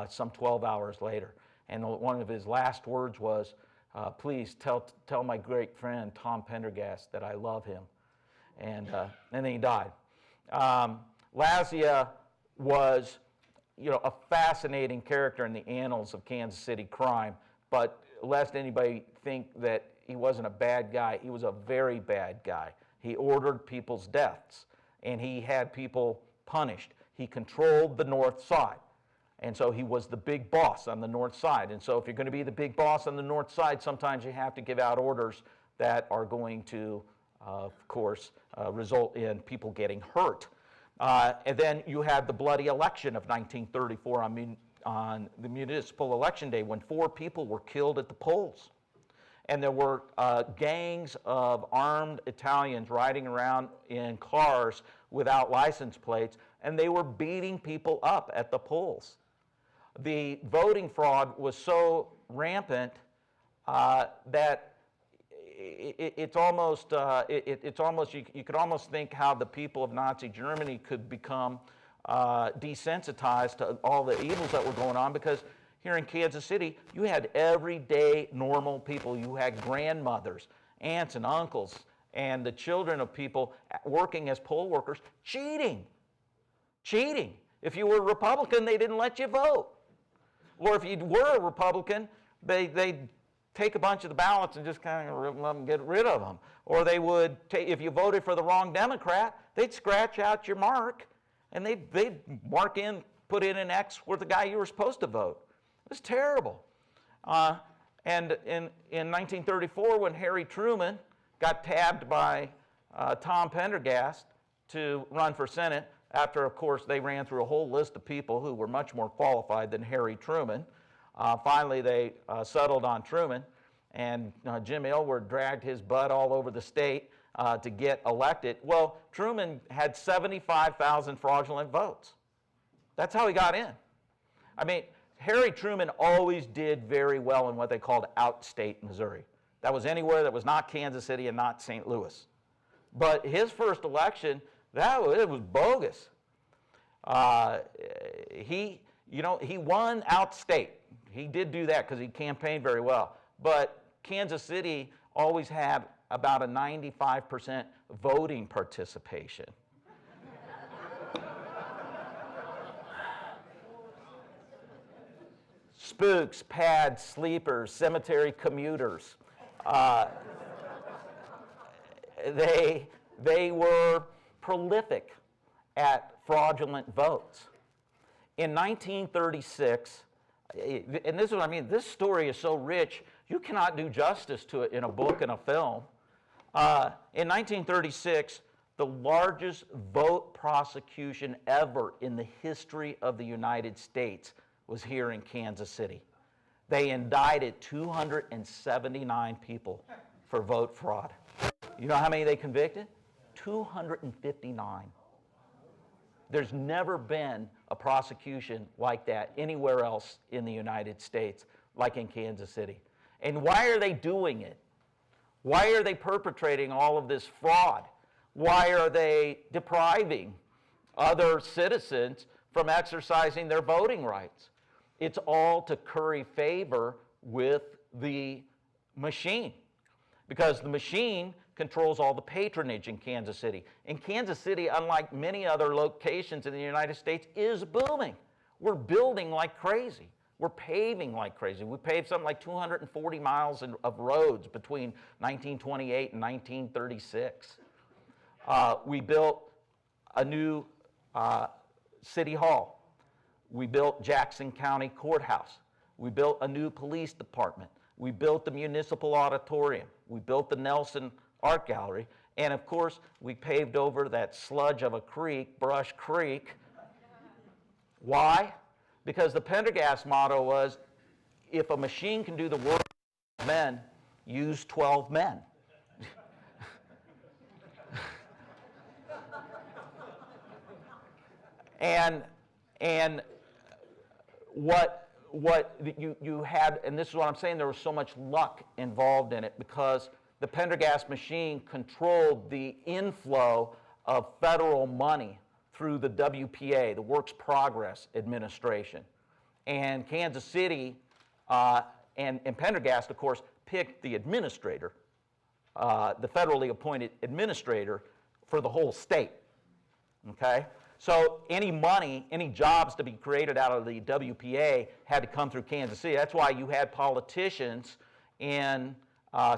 some 12 hours later. And one of his last words was, "Please tell my great friend Tom Pendergast that I love him." And then he died. Lazio was, a fascinating character in the annals of Kansas City crime. But lest anybody think that he wasn't a bad guy, he was a very bad guy. He ordered people's deaths, and he had people punished. He controlled the north side. And so he was the big boss on the north side. And so if you're going to be the big boss on the north side, sometimes you have to give out orders that are going to, of course, result in people getting hurt. And then you had the bloody election of 1934 on the municipal election day, when 4 people were killed at the polls. And there were gangs of armed Italians riding around in cars without license plates, and they were beating people up at the polls. The voting fraud was so rampant that it's almost you could almost think how the people of Nazi Germany could become desensitized to all the evils that were going on, because here in Kansas City you had everyday normal people. You had grandmothers, aunts and uncles, and the children of people working as poll workers cheating. If you were a Republican, they didn't let you vote. Or if you were a Republican, they'd take a bunch of the ballots and just kind of get rid of them. Or they would if you voted for the wrong Democrat, they'd scratch out your mark, and they'd mark in, put in an X where the guy you were supposed to vote. It was terrible. And in 1934, when Harry Truman got tabbed by Tom Pendergast to run for Senate, after, of course, they ran through a whole list of people who were much more qualified than Harry Truman. Finally, they settled on Truman, and Jim Aylward dragged his butt all over the state to get elected. Well, Truman had 75,000 fraudulent votes. That's how he got in. I mean, Harry Truman always did very well in what they called outstate Missouri. That was anywhere that was not Kansas City and not St. Louis. But his first election, it was bogus. He won outstate. He did do that because he campaigned very well. But Kansas City always had about a 95% voting participation. Spooks, pads, sleepers, cemetery commuters. They were prolific at fraudulent votes. In 1936, and this is what I mean, this story is so rich, you cannot do justice to it in a book and a film. In 1936, the largest vote prosecution ever in the history of the United States was here in Kansas City. They indicted 279 people for vote fraud. You know how many they convicted? 259. There's never been a prosecution like that anywhere else in the United States, like in Kansas City. And why are they doing it? Why are they perpetrating all of this fraud? Why are they depriving other citizens from exercising their voting rights? It's all to curry favor with the machine. because the machine controls all the patronage in Kansas City. And Kansas City, unlike many other locations in the United States, is booming. We're building like crazy. We're paving like crazy. We paved something like 240 miles of roads between 1928 and 1936. We built a new city hall. We built Jackson County Courthouse. We built a new police department. We built the municipal auditorium. We built the Nelson Art Gallery. And of course, we paved over that sludge of a creek, Brush Creek. Why? Because the Pendergast motto was, if a machine can do the work of men, use 12 men. And what you had, and this is what I'm saying, there was so much luck involved in it because the Pendergast machine controlled the inflow of federal money through the WPA, the Works Progress Administration. And Kansas City and Pendergast, of course, picked the administrator, the federally appointed administrator for the whole state, okay? So any money, any jobs to be created out of the WPA had to come through Kansas City. That's why you had politicians in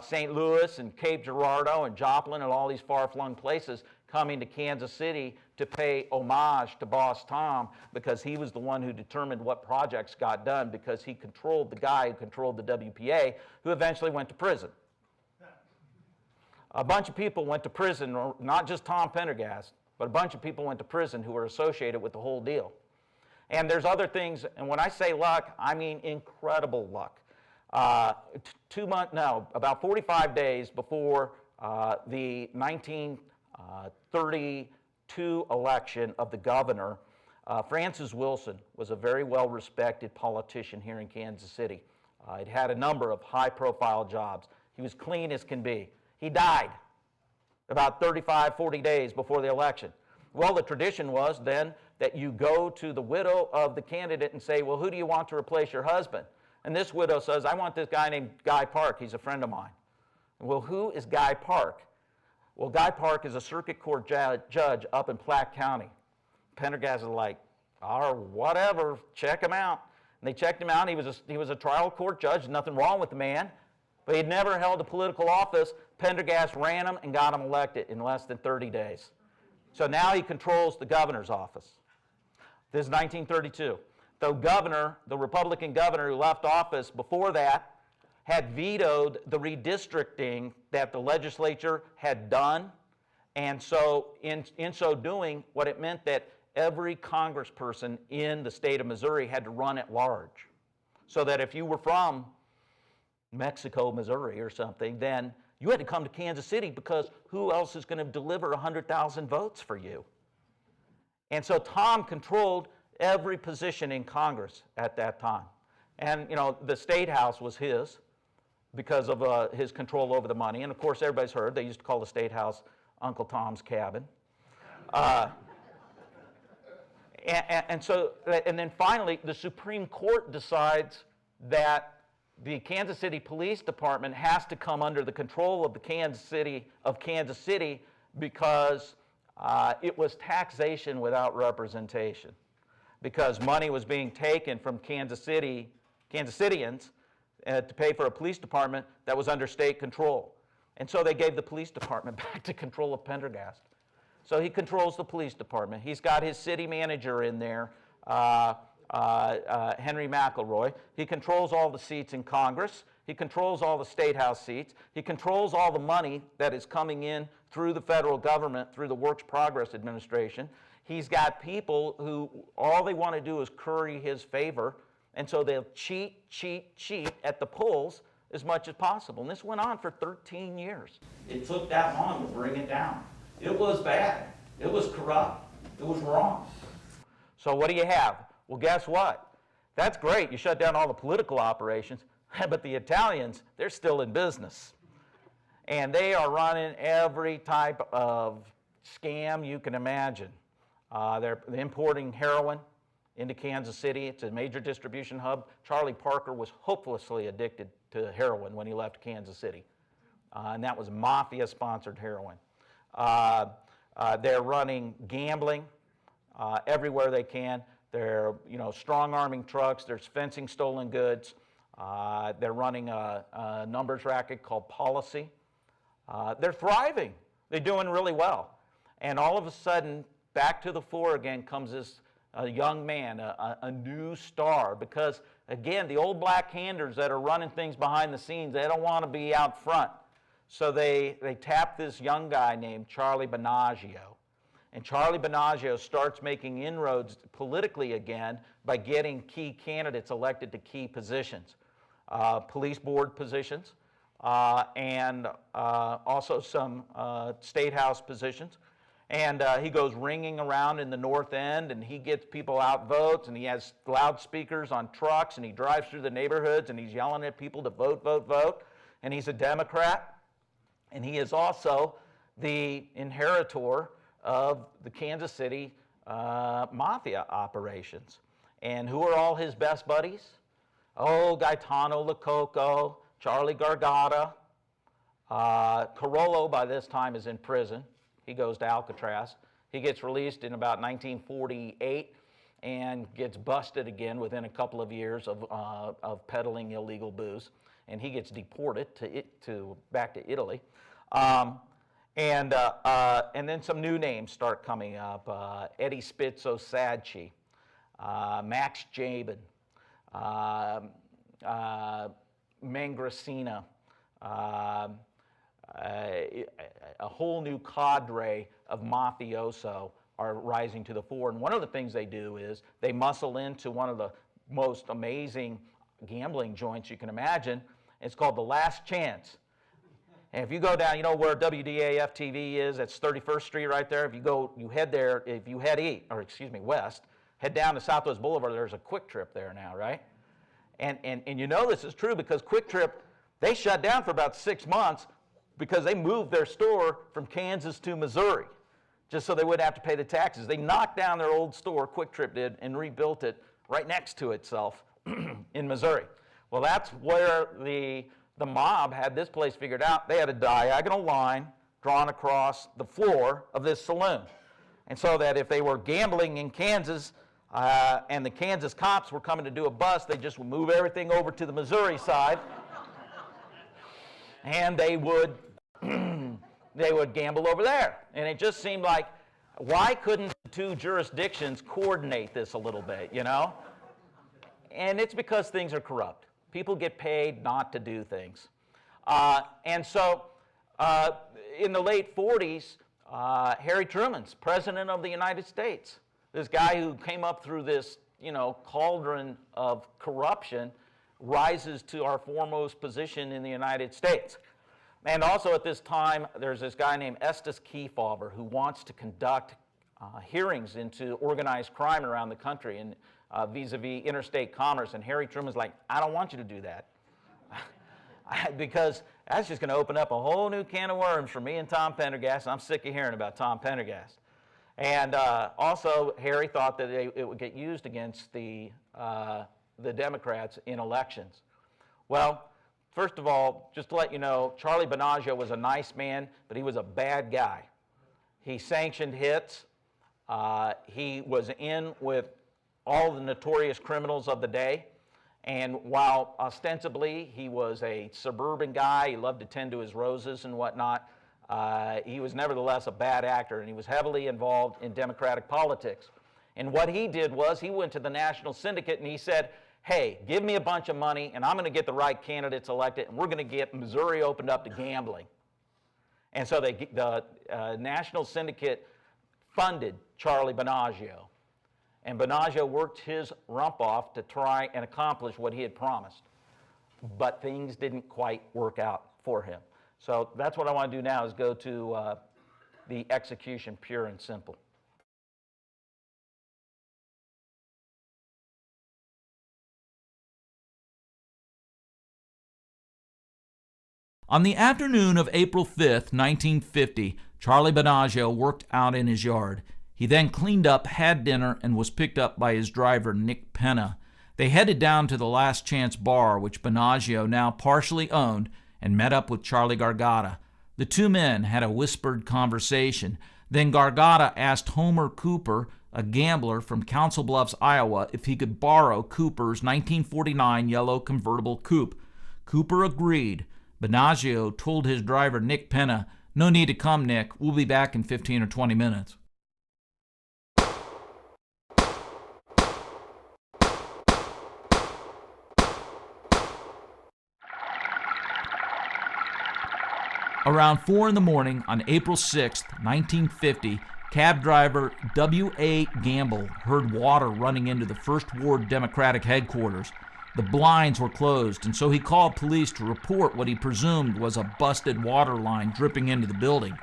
St. Louis and Cape Girardeau and Joplin and all these far-flung places coming to Kansas City to pay homage to Boss Tom because he was the one who determined what projects got done because he controlled the guy who controlled the WPA, who eventually went to prison. A bunch of people went to prison, not just Tom Pendergast, but a bunch of people went to prison who were associated with the whole deal. And there's other things, and when I say luck, I mean incredible luck. About 45 days before the 1932 election of the governor, Francis Wilson was a very well-respected politician here in Kansas City. He'd had a number of high-profile jobs. He was clean as can be. He died about 35, 40 days before the election. Well, the tradition was then that you go to the widow of the candidate and say, well, who do you want to replace your husband? And this widow says, I want this guy named Guy Park. He's a friend of mine. Well, who is Guy Park? Well, Guy Park is a circuit court judge up in Platte County. Pendergast is like, whatever, check him out. And they checked him out. He was a trial court judge, nothing wrong with the man, but he'd never held a political office. Pendergast ran him and got him elected in less than 30 days. So now he controls the governor's office. This is 1932. The Republican governor who left office before that had vetoed the redistricting that the legislature had done. And so in so doing, what it meant that every congressperson in the state of Missouri had to run at large. So that if you were from Mexico, Missouri or something, then you had to come to Kansas City because who else is going to deliver 100,000 votes for you? And so Tom controlled every position in Congress at that time. And, you know, the State House was his because of his control over the money. And, of course, everybody's heard, they used to call the State House Uncle Tom's cabin. And then finally, the Supreme Court decides that the Kansas City Police Department has to come under the control of the Kansas City because it was taxation without representation. Because money was being taken from Kansas Cityans to pay for a police department that was under state control. And so they gave the police department back to control of Pendergast. So he controls the police department. He's got his city manager in there, Henry McElroy. He controls all the seats in Congress. He controls all the State House seats. He controls all the money that is coming in through the federal government, through the Works Progress Administration. He's got people who all they want to do is curry his favor, and so they'll cheat at the polls as much as possible. And this went on for 13 years. It took that long to bring it down. It was bad. It was corrupt. It was wrong. So what do you have? Well, guess what? That's great. You shut down all the political operations, but the Italians, they're still in business. And they are running every type of scam you can imagine. They're importing heroin into Kansas City. It's a major distribution hub. Charlie Parker was hopelessly addicted to heroin when he left Kansas City. and that was Mafia-sponsored heroin. They're running gambling everywhere they can. They're, strong-arming trucks. There's fencing stolen goods. They're running a numbers racket called Policy. They're thriving. They're doing really well. And all of a sudden, back to the fore again comes this young man, a new star, because, again, the old black-handers that are running things behind the scenes, they don't want to be out front. So they tap this young guy named Charlie Banaggio. And Charlie Banaggio starts making inroads politically again by getting key candidates elected to key positions, police board positions, and also some state house positions. And he goes ringing around in the North End, and he gets people out votes, and he has loudspeakers on trucks, and he drives through the neighborhoods, and he's yelling at people to vote, vote, vote. And he's a Democrat, and he is also the inheritor of the Kansas City Mafia operations. And who are all his best buddies? Oh, Gaetano Lococo, Charlie Gargata. Carollo by this time is in prison. He goes to Alcatraz. He gets released in about 1948 and gets busted again within a couple of years of peddling illegal booze. And he gets deported back to Italy. And then some new names start coming up. Eddie Spizzo Sadci, Max Jabin, Mangracina, a whole new cadre of mafioso are rising to the fore. And one of the things they do is they muscle into one of the most amazing gambling joints you can imagine. It's called The Last Chance. And if you go down, you know where WDAF TV is? That's 31st Street right there. If you head there, if you head west, head down to Southwest Boulevard, there's a Quick Trip there now, right? And you know this is true because Quick Trip, they shut down for about 6 months because they moved their store from Kansas to Missouri just so they wouldn't have to pay the taxes. They knocked down their old store, Quick Trip did, and rebuilt it right next to itself in Missouri. Well, that's where the mob had this place figured out. They had a diagonal line drawn across the floor of this saloon. And so that if they were gambling in Kansas and the Kansas cops were coming to do a bust, they just would move everything over to the Missouri side and they would gamble over there. And it just seemed like, why couldn't the two jurisdictions coordinate this a little bit, you know? And it's because things are corrupt. People get paid not to do things. And so in the late 40s, Harry Truman's president of the United States, this guy who came up through this, cauldron of corruption, rises to our foremost position in the United States. And also at this time, there's this guy named Estes Kefauver who wants to conduct hearings into organized crime around the country and vis-a-vis interstate commerce. And Harry Truman's like, I don't want you to do that. Because that's just going to open up a whole new can of worms for me and Tom Pendergast. I'm sick of hearing about Tom Pendergast. And also, Harry thought that it would get used against the Democrats in elections. Well, first of all, just to let you know, Charlie Banaggio was a nice man, but he was a bad guy. He sanctioned hits. He was in with all the notorious criminals of the day. And while ostensibly he was a suburban guy, he loved to tend to his roses and whatnot, he was nevertheless a bad actor, and he was heavily involved in Democratic politics. And what he did was he went to the National Syndicate and he said, hey, give me a bunch of money and I'm going to get the right candidates elected and we're going to get Missouri opened up to gambling. And so the National Syndicate funded Charlie Banaggio. And Banaggio worked his rump off to try and accomplish what he had promised. But things didn't quite work out for him. So that's what I want to do now is go to the execution, pure and simple. On the afternoon of April 5th, 1950, Charlie Banaggio worked out in his yard. He then cleaned up, had dinner, and was picked up by his driver, Nick Penna. They headed down to the Last Chance bar, which Banaggio now partially owned, and met up with Charlie Gargata. The two men had a whispered conversation. Then Gargata asked Homer Cooper, a gambler from Council Bluffs, Iowa, if he could borrow Cooper's 1949 yellow convertible coupe. Cooper agreed. Binaggio told his driver, Nick Penna, "No need to come, Nick. We'll be back in 15 or 20 minutes." Around 4 in the morning on April 6, 1950, cab driver W.A. Gamble heard water running into the First Ward Democratic headquarters. The blinds were closed, and so he called police to report what he presumed was a busted water line dripping into the building.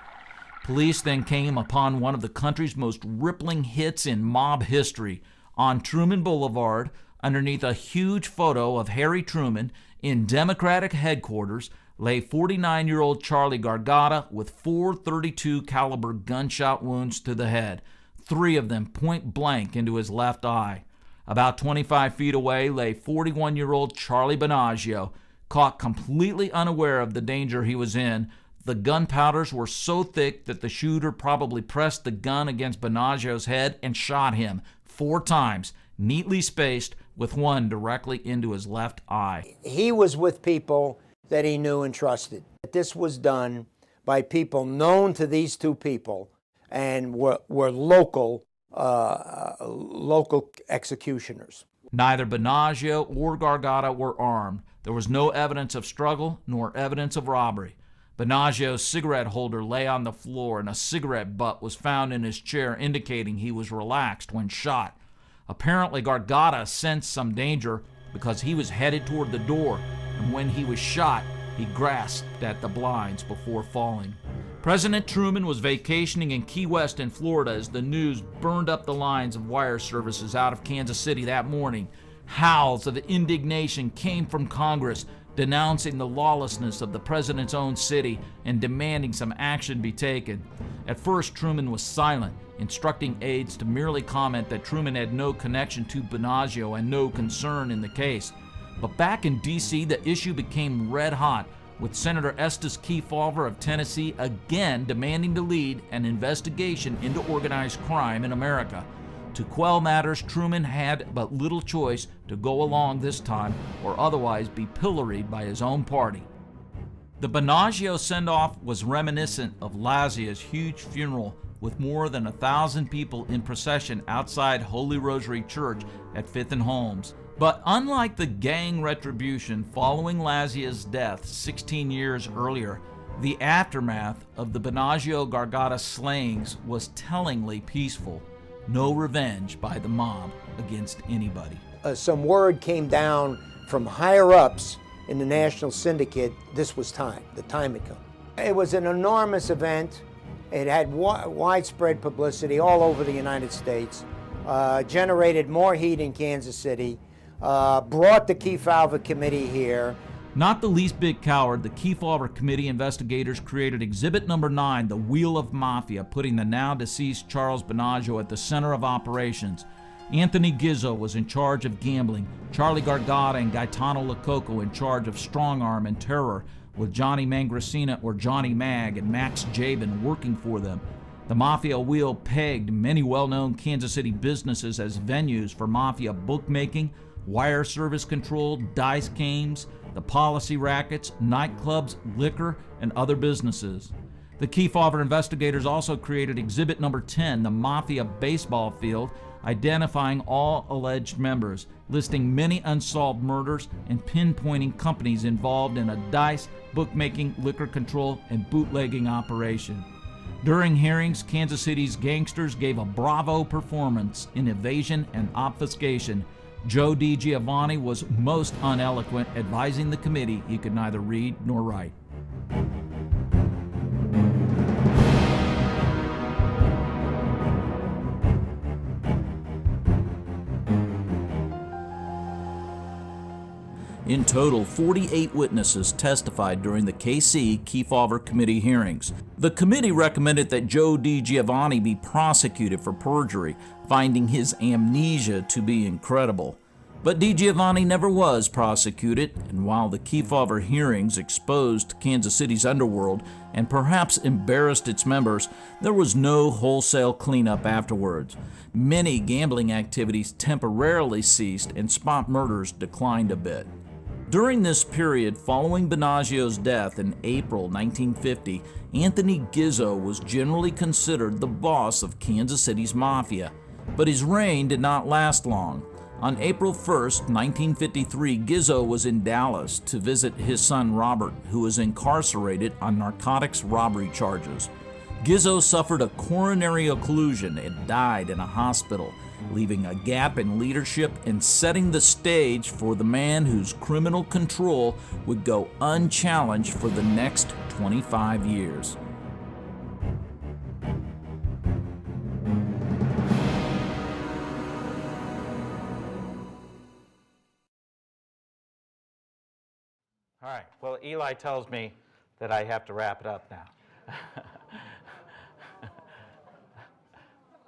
Police then came upon one of the country's most rippling hits in mob history. On Truman Boulevard, underneath a huge photo of Harry Truman in Democratic headquarters, lay 49-year-old Charlie Gargata with 4 .32 caliber gunshot wounds to the head, 3 of them point blank into his left eye. About 25 feet away lay 41-year-old Charlie Binaggio, caught completely unaware of the danger he was in. The gunpowders were so thick that the shooter probably pressed the gun against Binaggio's head and shot him 4 times, neatly spaced, with one directly into his left eye. He was with people that he knew and trusted. This was done by people known to these two people and were local executioners. Neither Binaggio or Gargata were armed. There was no evidence of struggle nor evidence of robbery. Binaggio's cigarette holder lay on the floor, and a cigarette butt was found in his chair, indicating he was relaxed when shot. Apparently, Gargata sensed some danger because he was headed toward the door, and when he was shot, he grasped at the blinds before falling. President Truman was vacationing in Key West in Florida as the news burned up the lines of wire services out of Kansas City that morning. Howls of indignation came from Congress, denouncing the lawlessness of the president's own city and demanding some action be taken. At first, Truman was silent, instructing aides to merely comment that Truman had no connection to Binaggio and no concern in the case. But back in D.C., the issue became red hot, with Senator Estes Kefauver of Tennessee again demanding to lead an investigation into organized crime in America. To quell matters, Truman had but little choice to go along this time or otherwise be pilloried by his own party. The Binaggio send-off was reminiscent of Lazio's huge funeral, with more than 1,000 people in procession outside Holy Rosary Church at 5th and Holmes. But unlike the gang retribution following Lazio's death 16 years earlier, the aftermath of the Binaggio-Gargata slayings was tellingly peaceful. No revenge by the mob against anybody. Some word came down from higher-ups in the National Syndicate. This was time. The time had come. It was an enormous event. It had widespread publicity all over the United States, generated more heat in Kansas City, brought the Kefauver Committee here. Not the least bit coward, the Kefauver Committee investigators created Exhibit Number 9, the Wheel of Mafia, putting the now-deceased Charles Binaggio at the center of operations. Anthony Gizzo was in charge of gambling, Charlie Gargata and Gaetano Lococo in charge of strong-arm and terror, with Johnny Mangracina, or Johnny Mag, and Max Jabin working for them. The Mafia Wheel pegged many well-known Kansas City businesses as venues for Mafia bookmaking, wire service control, dice games, the policy rackets, nightclubs, liquor, and other businesses. The Kefauver investigators also created Exhibit Number 10, the Mafia baseball field, identifying all alleged members, listing many unsolved murders, and pinpointing companies involved in a dice, bookmaking, liquor control, and bootlegging operation. During hearings, Kansas City's gangsters gave a bravo performance in evasion and obfuscation. Joe D. Giovanni was most uneloquent, advising the committee he could neither read nor write. In total, 48 witnesses testified during the KC Kefauver Committee hearings. The committee recommended that Joe D. Giovanni be prosecuted for perjury, finding his amnesia to be incredible. But Giovanni never was prosecuted, and while the Kefauver hearings exposed Kansas City's underworld and perhaps embarrassed its members, there was no wholesale cleanup afterwards. Many gambling activities temporarily ceased and spot murders declined a bit. During this period following Binaggio's death in April 1950, Anthony Gizzo was generally considered the boss of Kansas City's Mafia, but his reign did not last long. On April 1st, 1953, Gizzo was in Dallas to visit his son Robert, who was incarcerated on narcotics robbery charges. Gizzo suffered a coronary occlusion and died in a hospital, leaving a gap in leadership and setting the stage for the man whose criminal control would go unchallenged for the next 25 years. All right, well, Eli tells me that I have to wrap it up now.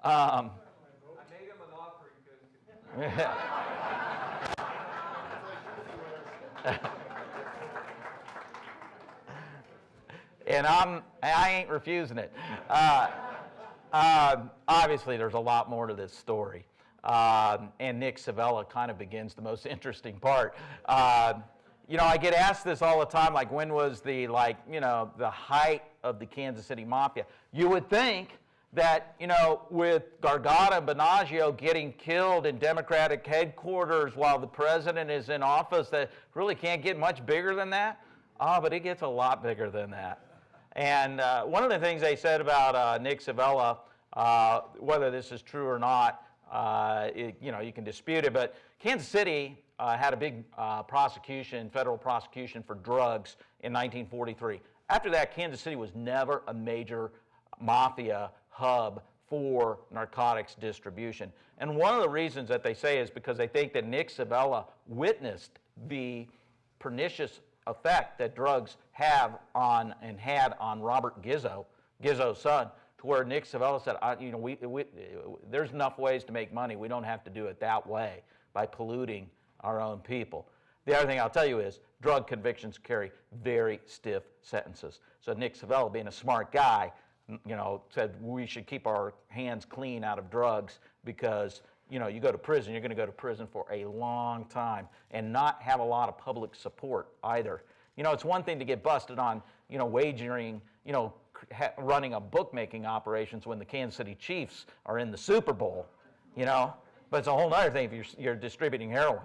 I made him an offer he couldn't. And I ain't refusing it. Obviously, there's a lot more to this story. And Nick Savella kind of begins the most interesting part. You know, I get asked this all the time, like, when was the, the height of the Kansas City Mafia? You would think that, with Gargata and Binaggio getting killed in Democratic headquarters while the president is in office, that really can't get much bigger than that. But it gets a lot bigger than that. And one of the things they said about Nick Savella, whether this is true or not, you can dispute it, but Kansas City had a big federal prosecution for drugs in 1943. After that, Kansas City was never a major mafia hub for narcotics distribution. And one of the reasons that they say is because they think that Nick Savella witnessed the pernicious effect that drugs have on and had on Robert Gizzo, Gizzo's son, to where Nick Savella said, there's enough ways to make money. We don't have to do it that way by polluting our own people. The other thing I'll tell you is drug convictions carry very stiff sentences. So Nick Savella, being a smart guy, said we should keep our hands clean out of drugs because, you go to prison, you're going to go to prison for a long time and not have a lot of public support either. It's one thing to get busted on, wagering, running a bookmaking operations when the Kansas City Chiefs are in the Super Bowl, but it's a whole other thing if you're distributing heroin.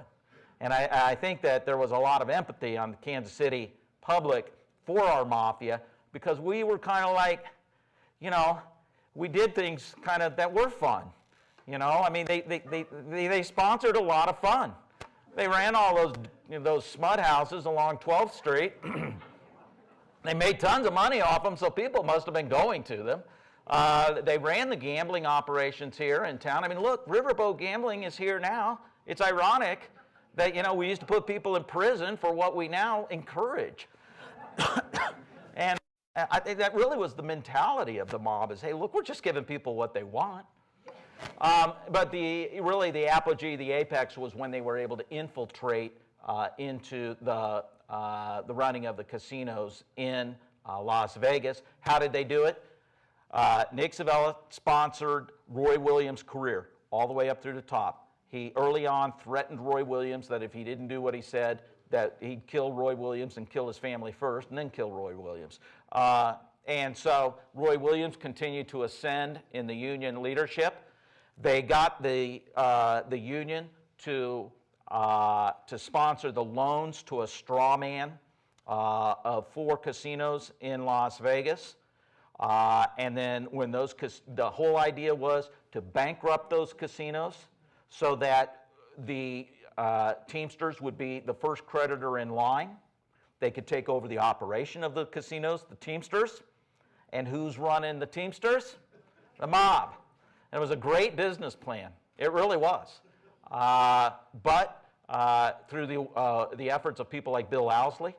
And I think that there was a lot of empathy on the Kansas City public for our mafia because we were kind of like, we did things kind of that were fun. I mean, they sponsored a lot of fun. They ran all those smut houses along 12th Street. They made tons of money off them, so people must have been going to them. They ran the gambling operations here in town. I mean, look, Riverboat gambling is here now. It's ironic that, we used to put people in prison for what we now encourage. And I think that really was the mentality of the mob is, hey, look, we're just giving people what they want. But the apogee, the apex was when they were able to infiltrate into the running of the casinos in Las Vegas. How did they do it? Nick Savella sponsored Roy Williams' career all the way up through the top. He early on threatened Roy Williams that if he didn't do what he said, that he'd kill Roy Williams and kill his family first and then kill Roy Williams. And so Roy Williams continued to ascend in the union leadership. They got the union to sponsor the loans to a Strawman of 4 casinos in Las Vegas. And then when the whole idea was to bankrupt those casinos so that the Teamsters would be the first creditor in line. They could take over the operation of the casinos, the Teamsters. And who's running the Teamsters? The mob. And it was a great business plan. It really was. But through the efforts of people like Bill Owsley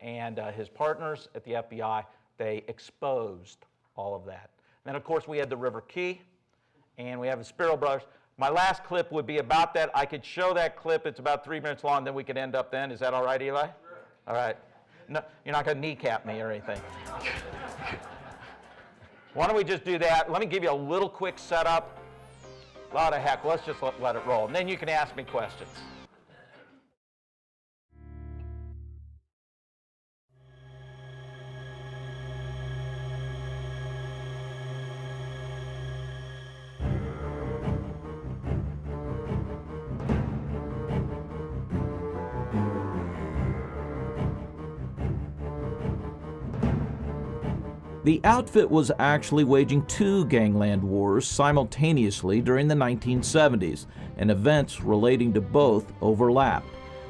and his partners at the FBI, they exposed all of that. Then, of course, we had the River Key, and we have the Spiro brothers. My last clip would be about that. I could show that clip. It's about 3 minutes long, then we could end up then. Is that all right, Eli? Sure. All right. No, you're not going to kneecap me or anything. Why don't we just do that? Let me give you a little quick setup. A lot of heck. Let's just let it roll. And then you can ask me questions. The outfit was actually waging 2 gangland wars simultaneously during the 1970s, and events relating to both overlapped.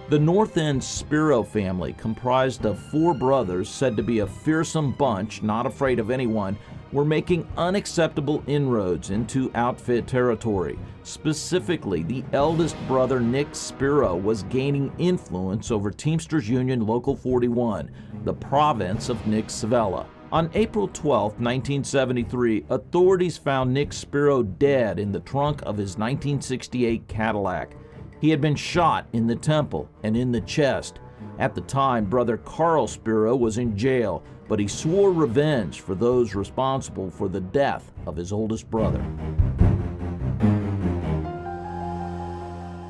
The North End Spiro family, comprised of 4 brothers said to be a fearsome bunch, not afraid of anyone, were making unacceptable inroads into outfit territory. Specifically, the eldest brother, Nick Spiro, was gaining influence over Teamsters Union Local 41, the province of Nick Savella. On April 12, 1973, authorities found Nick Spiro dead in the trunk of his 1968 Cadillac. He had been shot in the temple and in the chest. At the time, brother Carl Spiro was in jail, but he swore revenge for those responsible for the death of his oldest brother.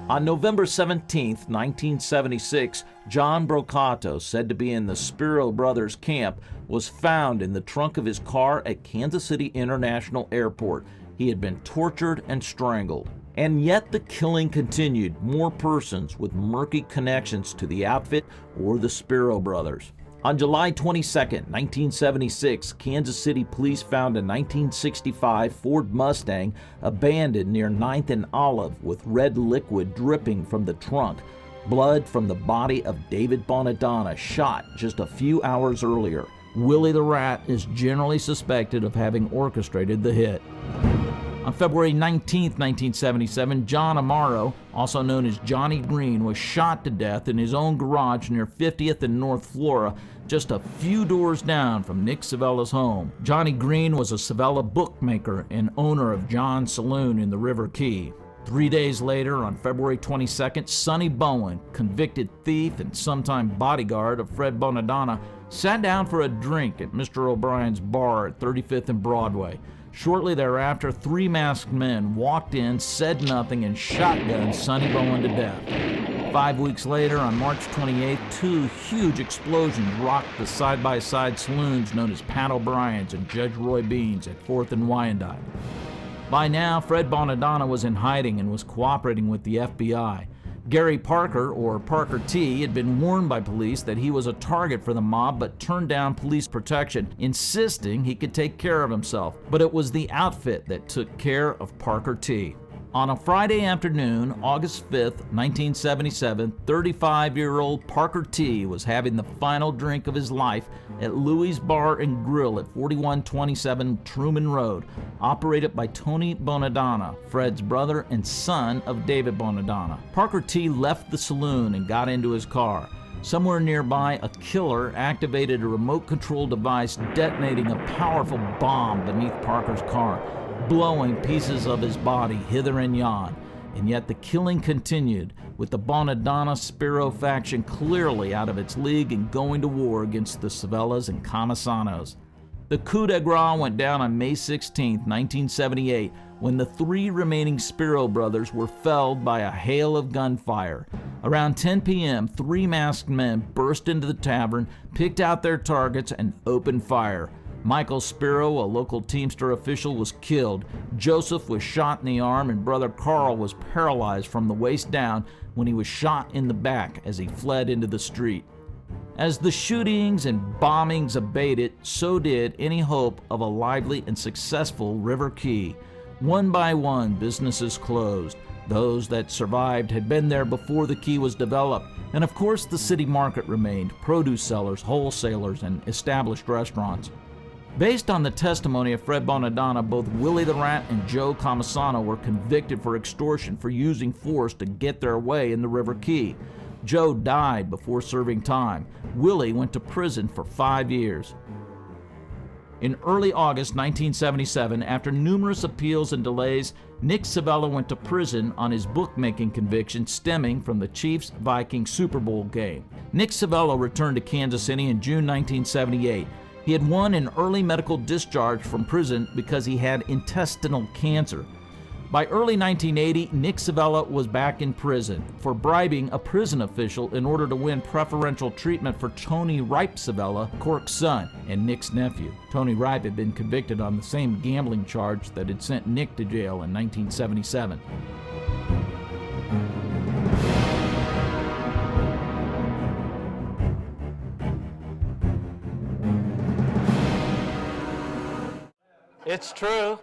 On November 17, 1976, John Brocato, said to be in the Spiro brothers' camp, was found in the trunk of his car at Kansas City International Airport. He had been tortured and strangled. And yet the killing continued. More persons with murky connections to the outfit or the Spiro brothers. On July 22, 1976, Kansas City police found a 1965 Ford Mustang abandoned near 9th and Olive with red liquid dripping from the trunk, blood from the body of David Bonadonna, shot just a few hours earlier. Willie the Rat is generally suspected of having orchestrated the hit. On February 19, 1977, John Amaro, also known as Johnny Green, was shot to death in his own garage near 50th and North Flora, just a few doors down from Nick Savella's home. Johnny Green was a Savella bookmaker and owner of John's Saloon in the River Key. 3 days later, on February 22nd, Sonny Bowen, convicted thief and sometime bodyguard of Fred Bonadonna, sat down for a drink at Mr. O'Brien's bar at 35th and Broadway. Shortly thereafter, 3 masked men walked in, said nothing, and shotgunned Sonny Bowen to death. 5 weeks later, on March 28th, 2 huge explosions rocked the side-by-side saloons known as Pat O'Brien's and Judge Roy Bean's at 4th and Wyandotte. By now, Fred Bonadonna was in hiding and was cooperating with the FBI. Gary Parker, or Parker T, had been warned by police that he was a target for the mob but turned down police protection, insisting he could take care of himself. But it was the outfit that took care of Parker T. On a Friday afternoon, August 5th, 1977, 35-year-old Parker T was having the final drink of his life at Louis Bar and Grill at 4127 Truman Road, operated by Tony Bonadonna, Fred's brother and son of David Bonadonna. Parker T left the saloon and got into his car. Somewhere nearby, a killer activated a remote control device, detonating a powerful bomb beneath Parker's car, blowing pieces of his body hither and yon. And yet the killing continued, with the Bonadonna-Spiro faction clearly out of its league and going to war against the Savellas and Camasanos. The Coup De Gras went down on May 16, 1978, when the 3 remaining Spiro brothers were felled by a hail of gunfire. Around 10 p.m., 3 masked men burst into the tavern, picked out their targets, and opened fire. Michael Spiro, a local Teamster official, was killed. Joseph was shot in the arm, and brother Carl was paralyzed from the waist down when he was shot in the back as he fled into the street. As the shootings and bombings abated, so did any hope of a lively and successful River Key. One by one, businesses closed. Those that survived had been there before the key was developed, and of course the city market remained, produce sellers, wholesalers, and established restaurants. Based on the testimony of Fred Bonadonna, both Willie the Rat and Joe Camasano were convicted for extortion for using force to get their way in the River Key. Joe died before serving time. Willie went to prison for 5 years. In early August 1977, after numerous appeals and delays, Nick Savella went to prison on his bookmaking conviction stemming from the Chiefs-Vikings Super Bowl game. Nick Savella returned to Kansas City in June 1978. He had won an early medical discharge from prison because he had intestinal cancer. By early 1980, Nick Savella was back in prison for bribing a prison official in order to win preferential treatment for Tony Ripe Savella, Cork's son, and Nick's nephew. Tony Ripe had been convicted on the same gambling charge that had sent Nick to jail in 1977. It's true.